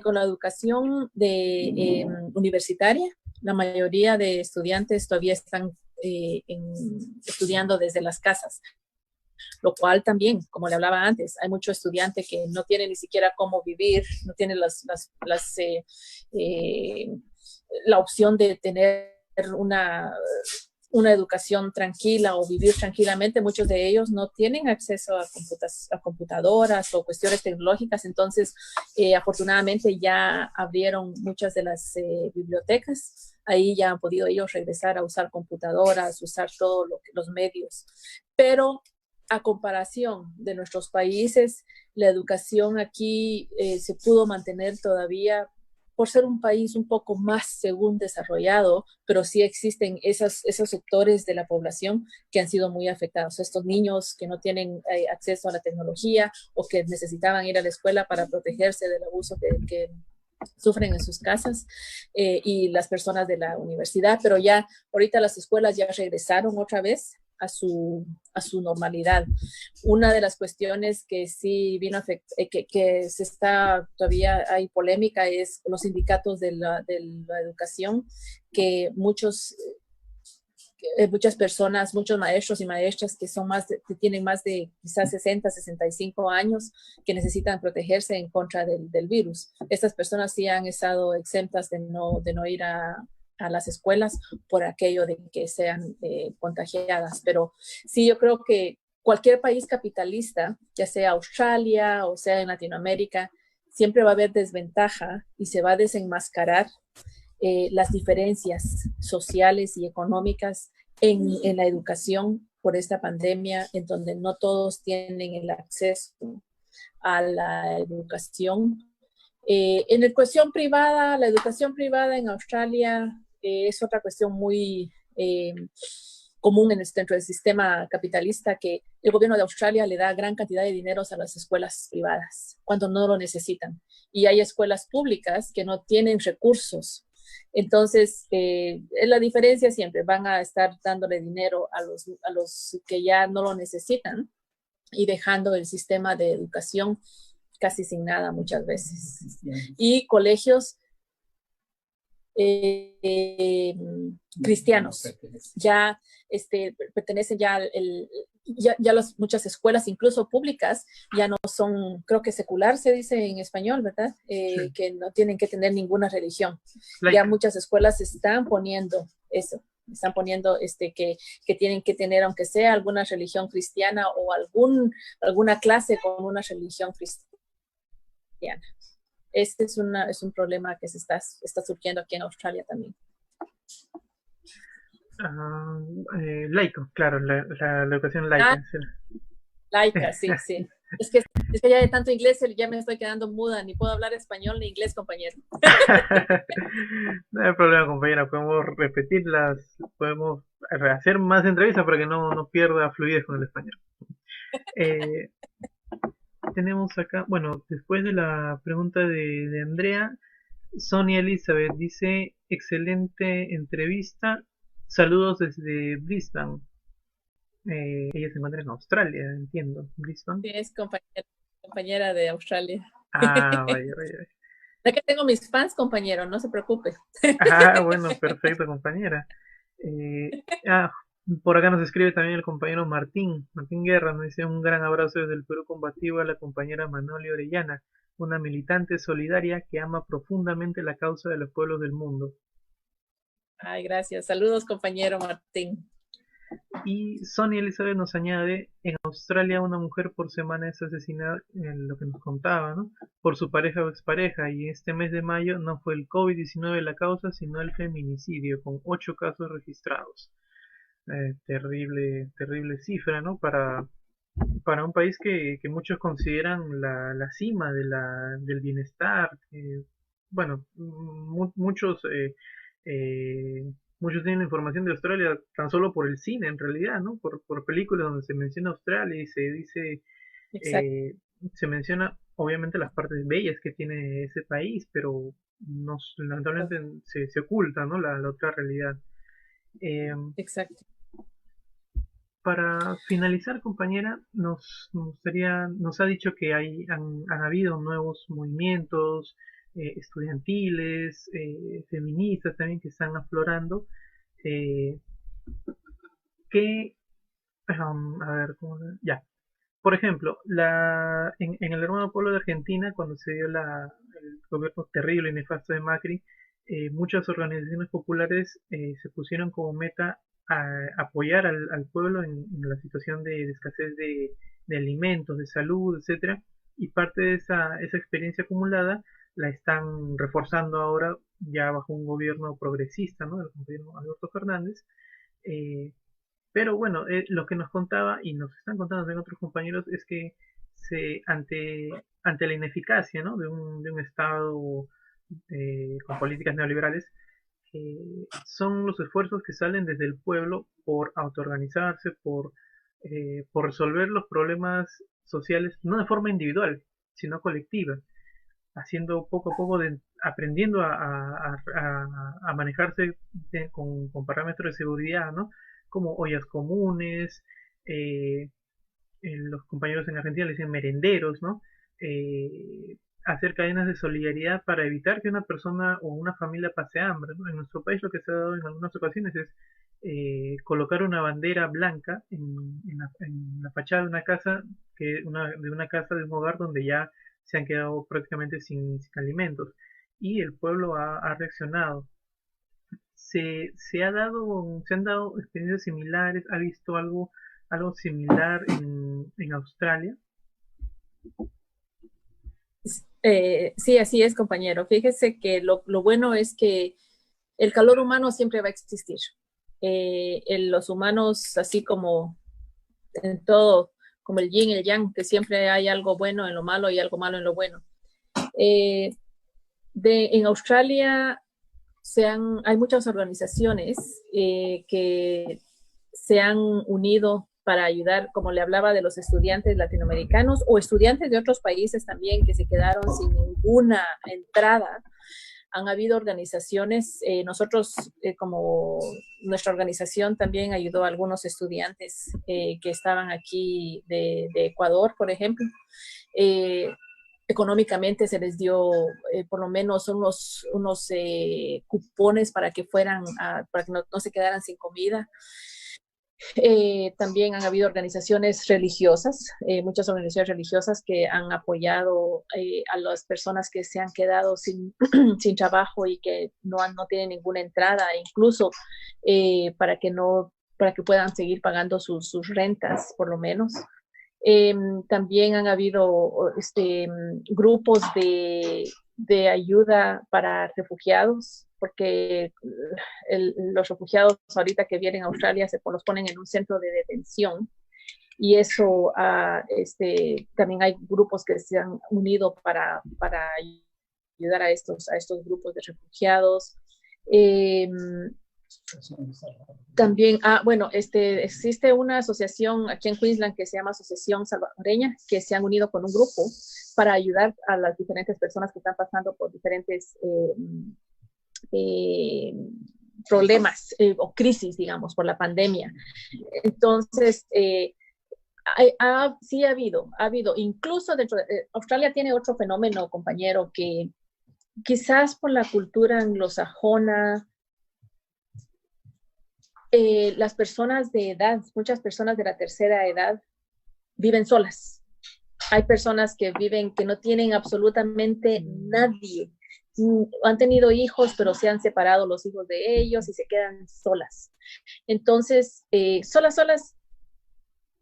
Con la educación universitaria, la mayoría de estudiantes todavía están estudiando desde las casas, lo cual también, como le hablaba antes, hay mucho estudiante que no tiene ni siquiera cómo vivir, no tiene la opción de tener una educación tranquila o vivir tranquilamente. Muchos de ellos no tienen acceso a computadoras o cuestiones tecnológicas, entonces afortunadamente ya abrieron muchas de las bibliotecas. Ahí ya han podido ellos regresar a usar computadoras, usar todos los medios. Pero a comparación de nuestros países, la educación aquí se pudo mantener todavía por ser un país un poco más según desarrollado, pero sí existen esos sectores de la población que han sido muy afectados. Estos niños que no tienen acceso a la tecnología o que necesitaban ir a la escuela para protegerse del abuso que sufren en sus casas, y las personas de la universidad, pero ya ahorita las escuelas ya regresaron otra vez a su normalidad. Una de las cuestiones que sí vino a que se está, todavía hay polémica, es los sindicatos de la educación, que muchas personas, muchos maestros y maestras que que tienen más de quizás 60, 65 años, que necesitan protegerse en contra del virus. Estas personas sí han estado exentas de no ir a las escuelas por aquello de que sean contagiadas. Pero sí, yo creo que cualquier país capitalista, ya sea Australia o sea en Latinoamérica, siempre va a haber desventaja y se va a desenmascarar las diferencias sociales y económicas en la educación por esta pandemia, en donde no todos tienen el acceso a la educación. En la cuestión privada, la educación privada en Australia es otra cuestión muy común dentro del sistema capitalista, que el gobierno de Australia le da gran cantidad de dinero a las escuelas privadas cuando no lo necesitan. Y hay escuelas públicas que no tienen recursos. Entonces, es la diferencia siempre. Van a estar dándole dinero a los que ya no lo necesitan y dejando el sistema de educación casi sin nada muchas veces. Y colegios cristianos ya pertenecen muchas escuelas, incluso públicas, ya no son, creo que secular se dice en español, ¿verdad? Sí. Que no tienen que tener ninguna religión. Ya muchas escuelas están poniendo eso, están poniendo que tienen que tener, aunque sea alguna religión cristiana o alguna clase con una religión cristiana. Este es un problema que está surgiendo aquí en Australia también. Laico, claro, la educación laica. Sí. Laica, sí. Es que ya de tanto inglés ya me estoy quedando muda, ni puedo hablar español ni inglés, compañero. No hay problema, compañera, podemos repetirlas, podemos hacer más entrevistas para que no pierda fluidez con el español. Tenemos acá, bueno, después de la pregunta de Andrea, Sonia Elizabeth dice, excelente entrevista, saludos desde Brisbane. Ella se encuentra en Australia, entiendo, Brisbane. Sí, es compañera de Australia. Ah, vaya. Es que tengo mis fans, compañero, no se preocupe. Ah, bueno, perfecto, compañera. Por acá nos escribe también el compañero Martín Guerra, nos dice un gran abrazo desde el Perú combativo a la compañera Manoli Orellana, una militante solidaria que ama profundamente la causa de los pueblos del mundo. Ay, gracias. Saludos, compañero Martín. Y Sonia Elizabeth nos añade, en Australia una mujer por semana es asesinada, lo que nos contaba, ¿no? Por su pareja o expareja, y este mes de mayo no fue el COVID-19 la causa, sino el feminicidio, con 8 casos registrados. Terrible cifra, ¿no? Para un país que muchos consideran la cima del bienestar, bueno, muchos tienen información de Australia tan solo por el cine, en realidad, ¿no? Por películas donde se menciona Australia y se dice, Exacto. eh, se menciona obviamente las partes bellas que tiene ese país, pero lamentablemente se oculta, ¿no? La otra realidad. Eh, Exacto. para finalizar, compañera, nos ha dicho que han habido nuevos movimientos estudiantiles, feministas también que están aflorando. Eh, que, a ver, ya. Por ejemplo, en el hermano pueblo de Argentina, cuando se dio el gobierno terrible y nefasto de Macri, muchas organizaciones populares se pusieron como meta apoyar al pueblo en la situación de escasez de alimentos, de salud, etcétera, y parte de esa experiencia acumulada la están reforzando ahora ya bajo un gobierno progresista, ¿no? El gobierno Alberto Fernández. eh, pero bueno, lo que nos contaba y nos están contando también otros compañeros es que ante la ineficacia, ¿no? de un Estado con políticas neoliberales, son los esfuerzos que salen desde el pueblo por autoorganizarse, por resolver los problemas sociales, no de forma individual, sino colectiva, haciendo poco a poco, aprendiendo a manejarse con parámetros de seguridad, ¿no? Como ollas comunes, eh, los compañeros en Argentina le dicen merenderos, ¿no? Hacer cadenas de solidaridad para evitar que una persona o una familia pase hambre, ¿no? En nuestro país lo que se ha dado en algunas ocasiones es colocar una bandera blanca en la fachada de una casa, de una casa, de un hogar donde ya se han quedado prácticamente sin alimentos. Y el pueblo ha reaccionado. Se han dado experiencias similares, ha visto algo similar en Australia. Sí, así es, compañero. Fíjese que lo bueno es que el calor humano siempre va a existir. Los humanos, así como en todo, como el yin y el yang, que siempre hay algo bueno en lo malo y algo malo en lo bueno. Eh, en Australia hay muchas organizaciones que se han unido para ayudar, como le hablaba de los estudiantes latinoamericanos o estudiantes de otros países también que se quedaron sin ninguna entrada. Han habido organizaciones, nosotros como nuestra organización también ayudó a algunos estudiantes que estaban aquí de Ecuador, por ejemplo. Eh, Económicamente se les dio por lo menos unos cupones para que para que no se quedaran sin comida. También han habido organizaciones religiosas, muchas organizaciones religiosas que han apoyado a las personas que se han quedado sin trabajo y que no tienen ninguna entrada, incluso para que puedan seguir pagando sus rentas, por lo menos. También han habido grupos de ayuda para refugiados, porque los refugiados ahorita que vienen a Australia los ponen en un centro de detención y eso también hay grupos que se han unido para ayudar a estos grupos de refugiados. Eh, También, bueno, existe una asociación aquí en Queensland que se llama Asociación Salvadoreña, que se han unido con un grupo para ayudar a las diferentes personas que están pasando por diferentes eh, problemas o crisis, digamos, por la pandemia. Entonces, sí ha habido, incluso dentro de Australia tiene otro fenómeno, compañero, que quizás por la cultura anglosajona, las personas de edad, muchas personas de la tercera edad viven solas. Hay personas que no tienen absolutamente nadie. Han tenido hijos, pero se han separado los hijos de ellos y se quedan solas. Entonces, solas,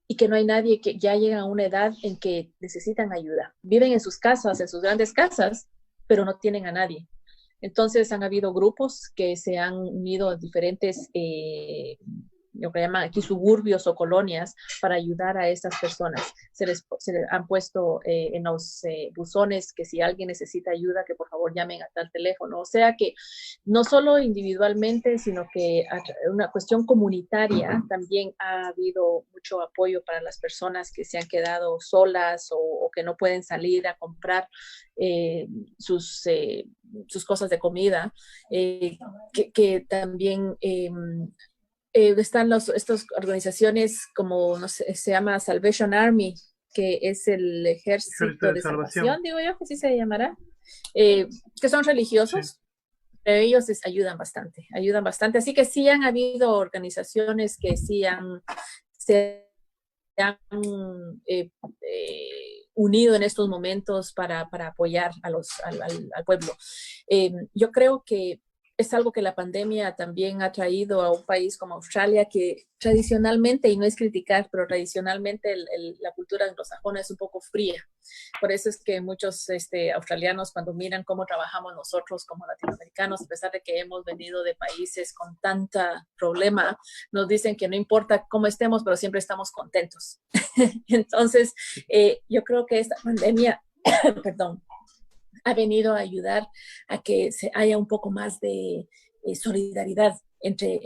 y que no hay nadie, que ya llegan a una edad en que necesitan ayuda. Viven en sus casas, en sus grandes casas, pero no tienen a nadie. Entonces han habido grupos que se han unido a diferentes lo que llaman aquí suburbios o colonias, para ayudar a estas personas. Se les han puesto en los buzones que si alguien necesita ayuda, que por favor llamen a tal teléfono. O sea que no solo individualmente, sino que una cuestión comunitaria, también ha habido mucho apoyo para las personas que se han quedado solas o que no pueden salir a comprar sus cosas de comida, que también están estas organizaciones como, no sé, se llama Salvation Army, que es el ejército de salvación, digo yo, que sí se llamará, que son religiosos. Sí. Pero ellos ayudan bastante. Así que sí han habido organizaciones que sí se han unido en estos momentos para apoyar al pueblo. Yo creo que es algo que la pandemia también ha traído a un país como Australia, que tradicionalmente, y no es criticar, pero tradicionalmente la cultura anglosajona es un poco fría. Por eso es que muchos australianos, cuando miran cómo trabajamos nosotros como latinoamericanos, a pesar de que hemos venido de países con tanta problema, nos dicen que no importa cómo estemos, pero siempre estamos contentos. Entonces, yo creo que esta pandemia, perdón, ha venido a ayudar a que haya un poco más de solidaridad entre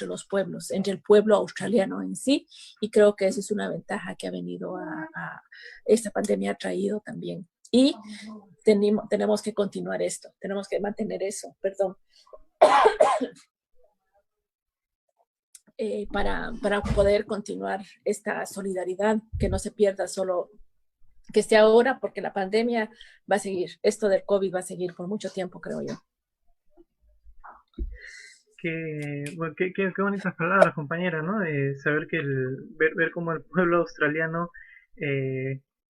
los pueblos, entre el pueblo australiano en sí, y creo que esa es una ventaja que ha venido esta pandemia ha traído también. Y tenemos que continuar esto, tenemos que mantener eso, perdón. Para poder continuar esta solidaridad, que no se pierda solo que esté ahora, porque la pandemia va a seguir. Esto del COVID va a seguir por mucho tiempo, creo yo. Qué bonitas palabras, compañera, ¿no? Saber que ver cómo el pueblo australiano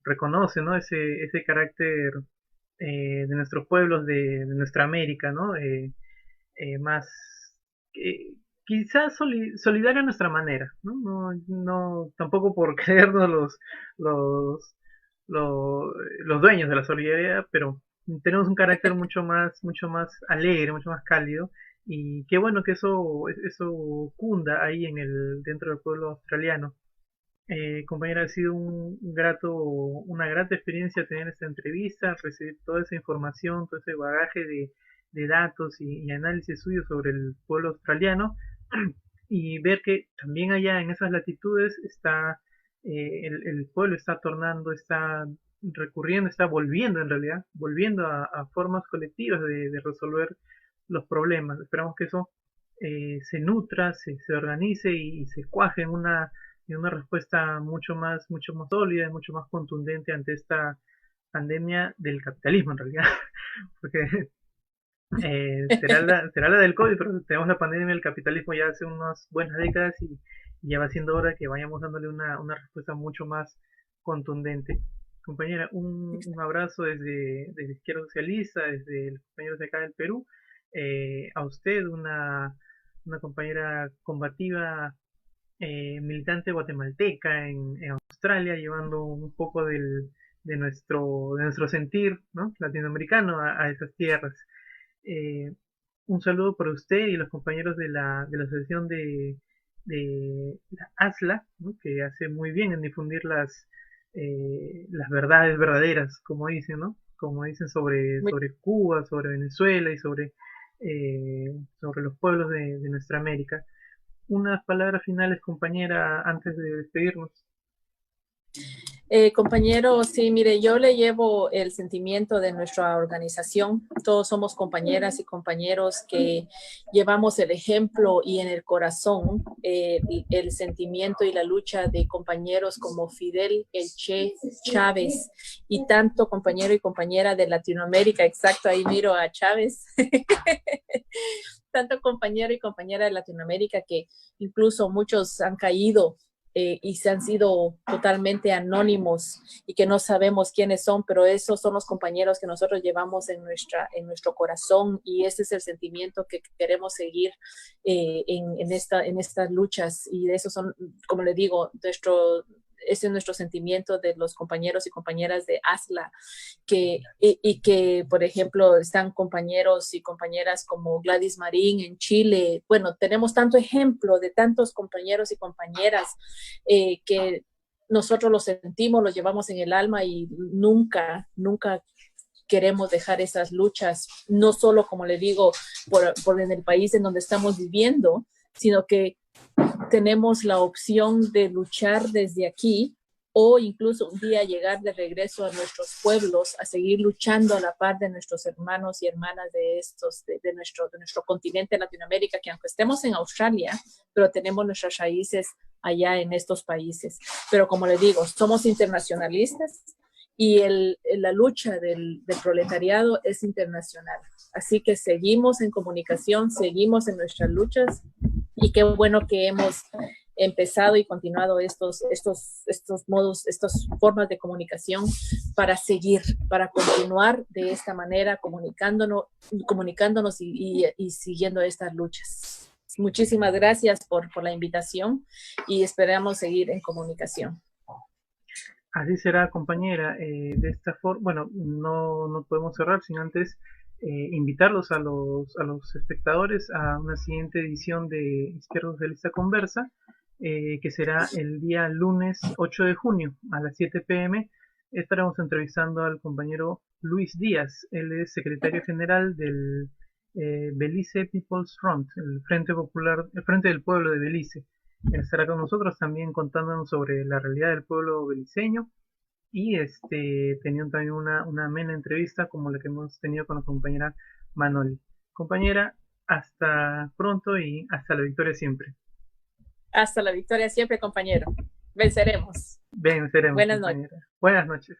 reconoce, ¿no? Ese carácter de nuestros pueblos de nuestra América, ¿no? Más quizás solidario a nuestra manera, ¿no? No tampoco por creernos los dueños de la solidaridad, pero tenemos un carácter mucho más alegre, mucho más cálido, y qué bueno que eso cunda ahí dentro del pueblo australiano. Compañera, ha sido una grata experiencia tener esta entrevista, recibir toda esa información, todo ese bagaje de datos y análisis suyos sobre el pueblo australiano, y ver que también allá en esas latitudes está el pueblo está tornando, está recurriendo, está volviendo en realidad, volviendo a formas colectivas de resolver los problemas. Esperamos que eso se nutra, se organice y se cuaje en una respuesta mucho más sólida y mucho más contundente ante esta pandemia del capitalismo en realidad. Porque será la del COVID, pero tenemos la pandemia del capitalismo ya hace unas buenas décadas y ya va siendo hora que vayamos dándole una respuesta mucho más contundente. Compañera, un abrazo desde Izquierda Socialista, desde los compañeros de acá del Perú, a usted, una compañera combativa, militante guatemalteca en Australia, llevando un poco de nuestro sentir, ¿no? Latinoamericano a esas tierras. Un saludo para usted y los compañeros de la asociación de la ASLA, ¿no? Que hace muy bien en difundir las verdades verdaderas, como dicen, ¿no? Como dicen sobre Cuba, sobre Venezuela y sobre los pueblos de nuestra América. Unas palabras finales, compañera, antes de despedirnos. Compañero, sí, mire, yo le llevo el sentimiento de nuestra organización. Todos somos compañeras y compañeros que llevamos el ejemplo y en el corazón el sentimiento y la lucha de compañeros como Fidel, el Che, Chávez y tanto compañero y compañera de Latinoamérica. Exacto, ahí miro a Chávez. Tanto compañero y compañera de Latinoamérica que incluso muchos han caído y se han sido totalmente anónimos y que no sabemos quiénes son, pero esos son los compañeros que nosotros llevamos en nuestro corazón, y ese es el sentimiento que queremos seguir en estas luchas, y de eso son, como le digo, ese es nuestro sentimiento de los compañeros y compañeras de ASLA, que, por ejemplo, están compañeros y compañeras como Gladys Marín en Chile. Bueno, tenemos tanto ejemplo de tantos compañeros y compañeras que nosotros los sentimos, los llevamos en el alma y nunca queremos dejar esas luchas, no solo, como le digo, por en el país en donde estamos viviendo, sino que tenemos la opción de luchar desde aquí o incluso un día llegar de regreso a nuestros pueblos a seguir luchando a la par de nuestros hermanos y hermanas de nuestro continente Latinoamérica, que aunque estemos en Australia, pero tenemos nuestras raíces allá en estos países. Pero como le digo, somos internacionalistas y la lucha del proletariado es internacional. Así que seguimos en comunicación, seguimos en nuestras luchas y qué bueno que hemos empezado y continuado estos modos, estas formas de comunicación para seguir, para continuar de esta manera comunicándonos y siguiendo estas luchas. Muchísimas gracias por la invitación y esperamos seguir en comunicación. Así será, compañera. De esta forma, bueno, no podemos cerrar sin antes invitarlos a los espectadores a una siguiente edición de Izquierda Socialista Conversa, que será el día lunes 8 de junio a las 7 p.m. Estaremos entrevistando al compañero Luis Díaz. Él es secretario general del Belize People's Front, el Frente Popular, el Frente del Pueblo de Belice. Él estará con nosotros también contándonos sobre la realidad del pueblo beliceño y teniendo también una amena entrevista como la que hemos tenido con la compañera Manoli. Compañera, hasta pronto y hasta la victoria siempre. Hasta la victoria siempre, compañero. Venceremos. Venceremos. Buenas noches. Buenas noches.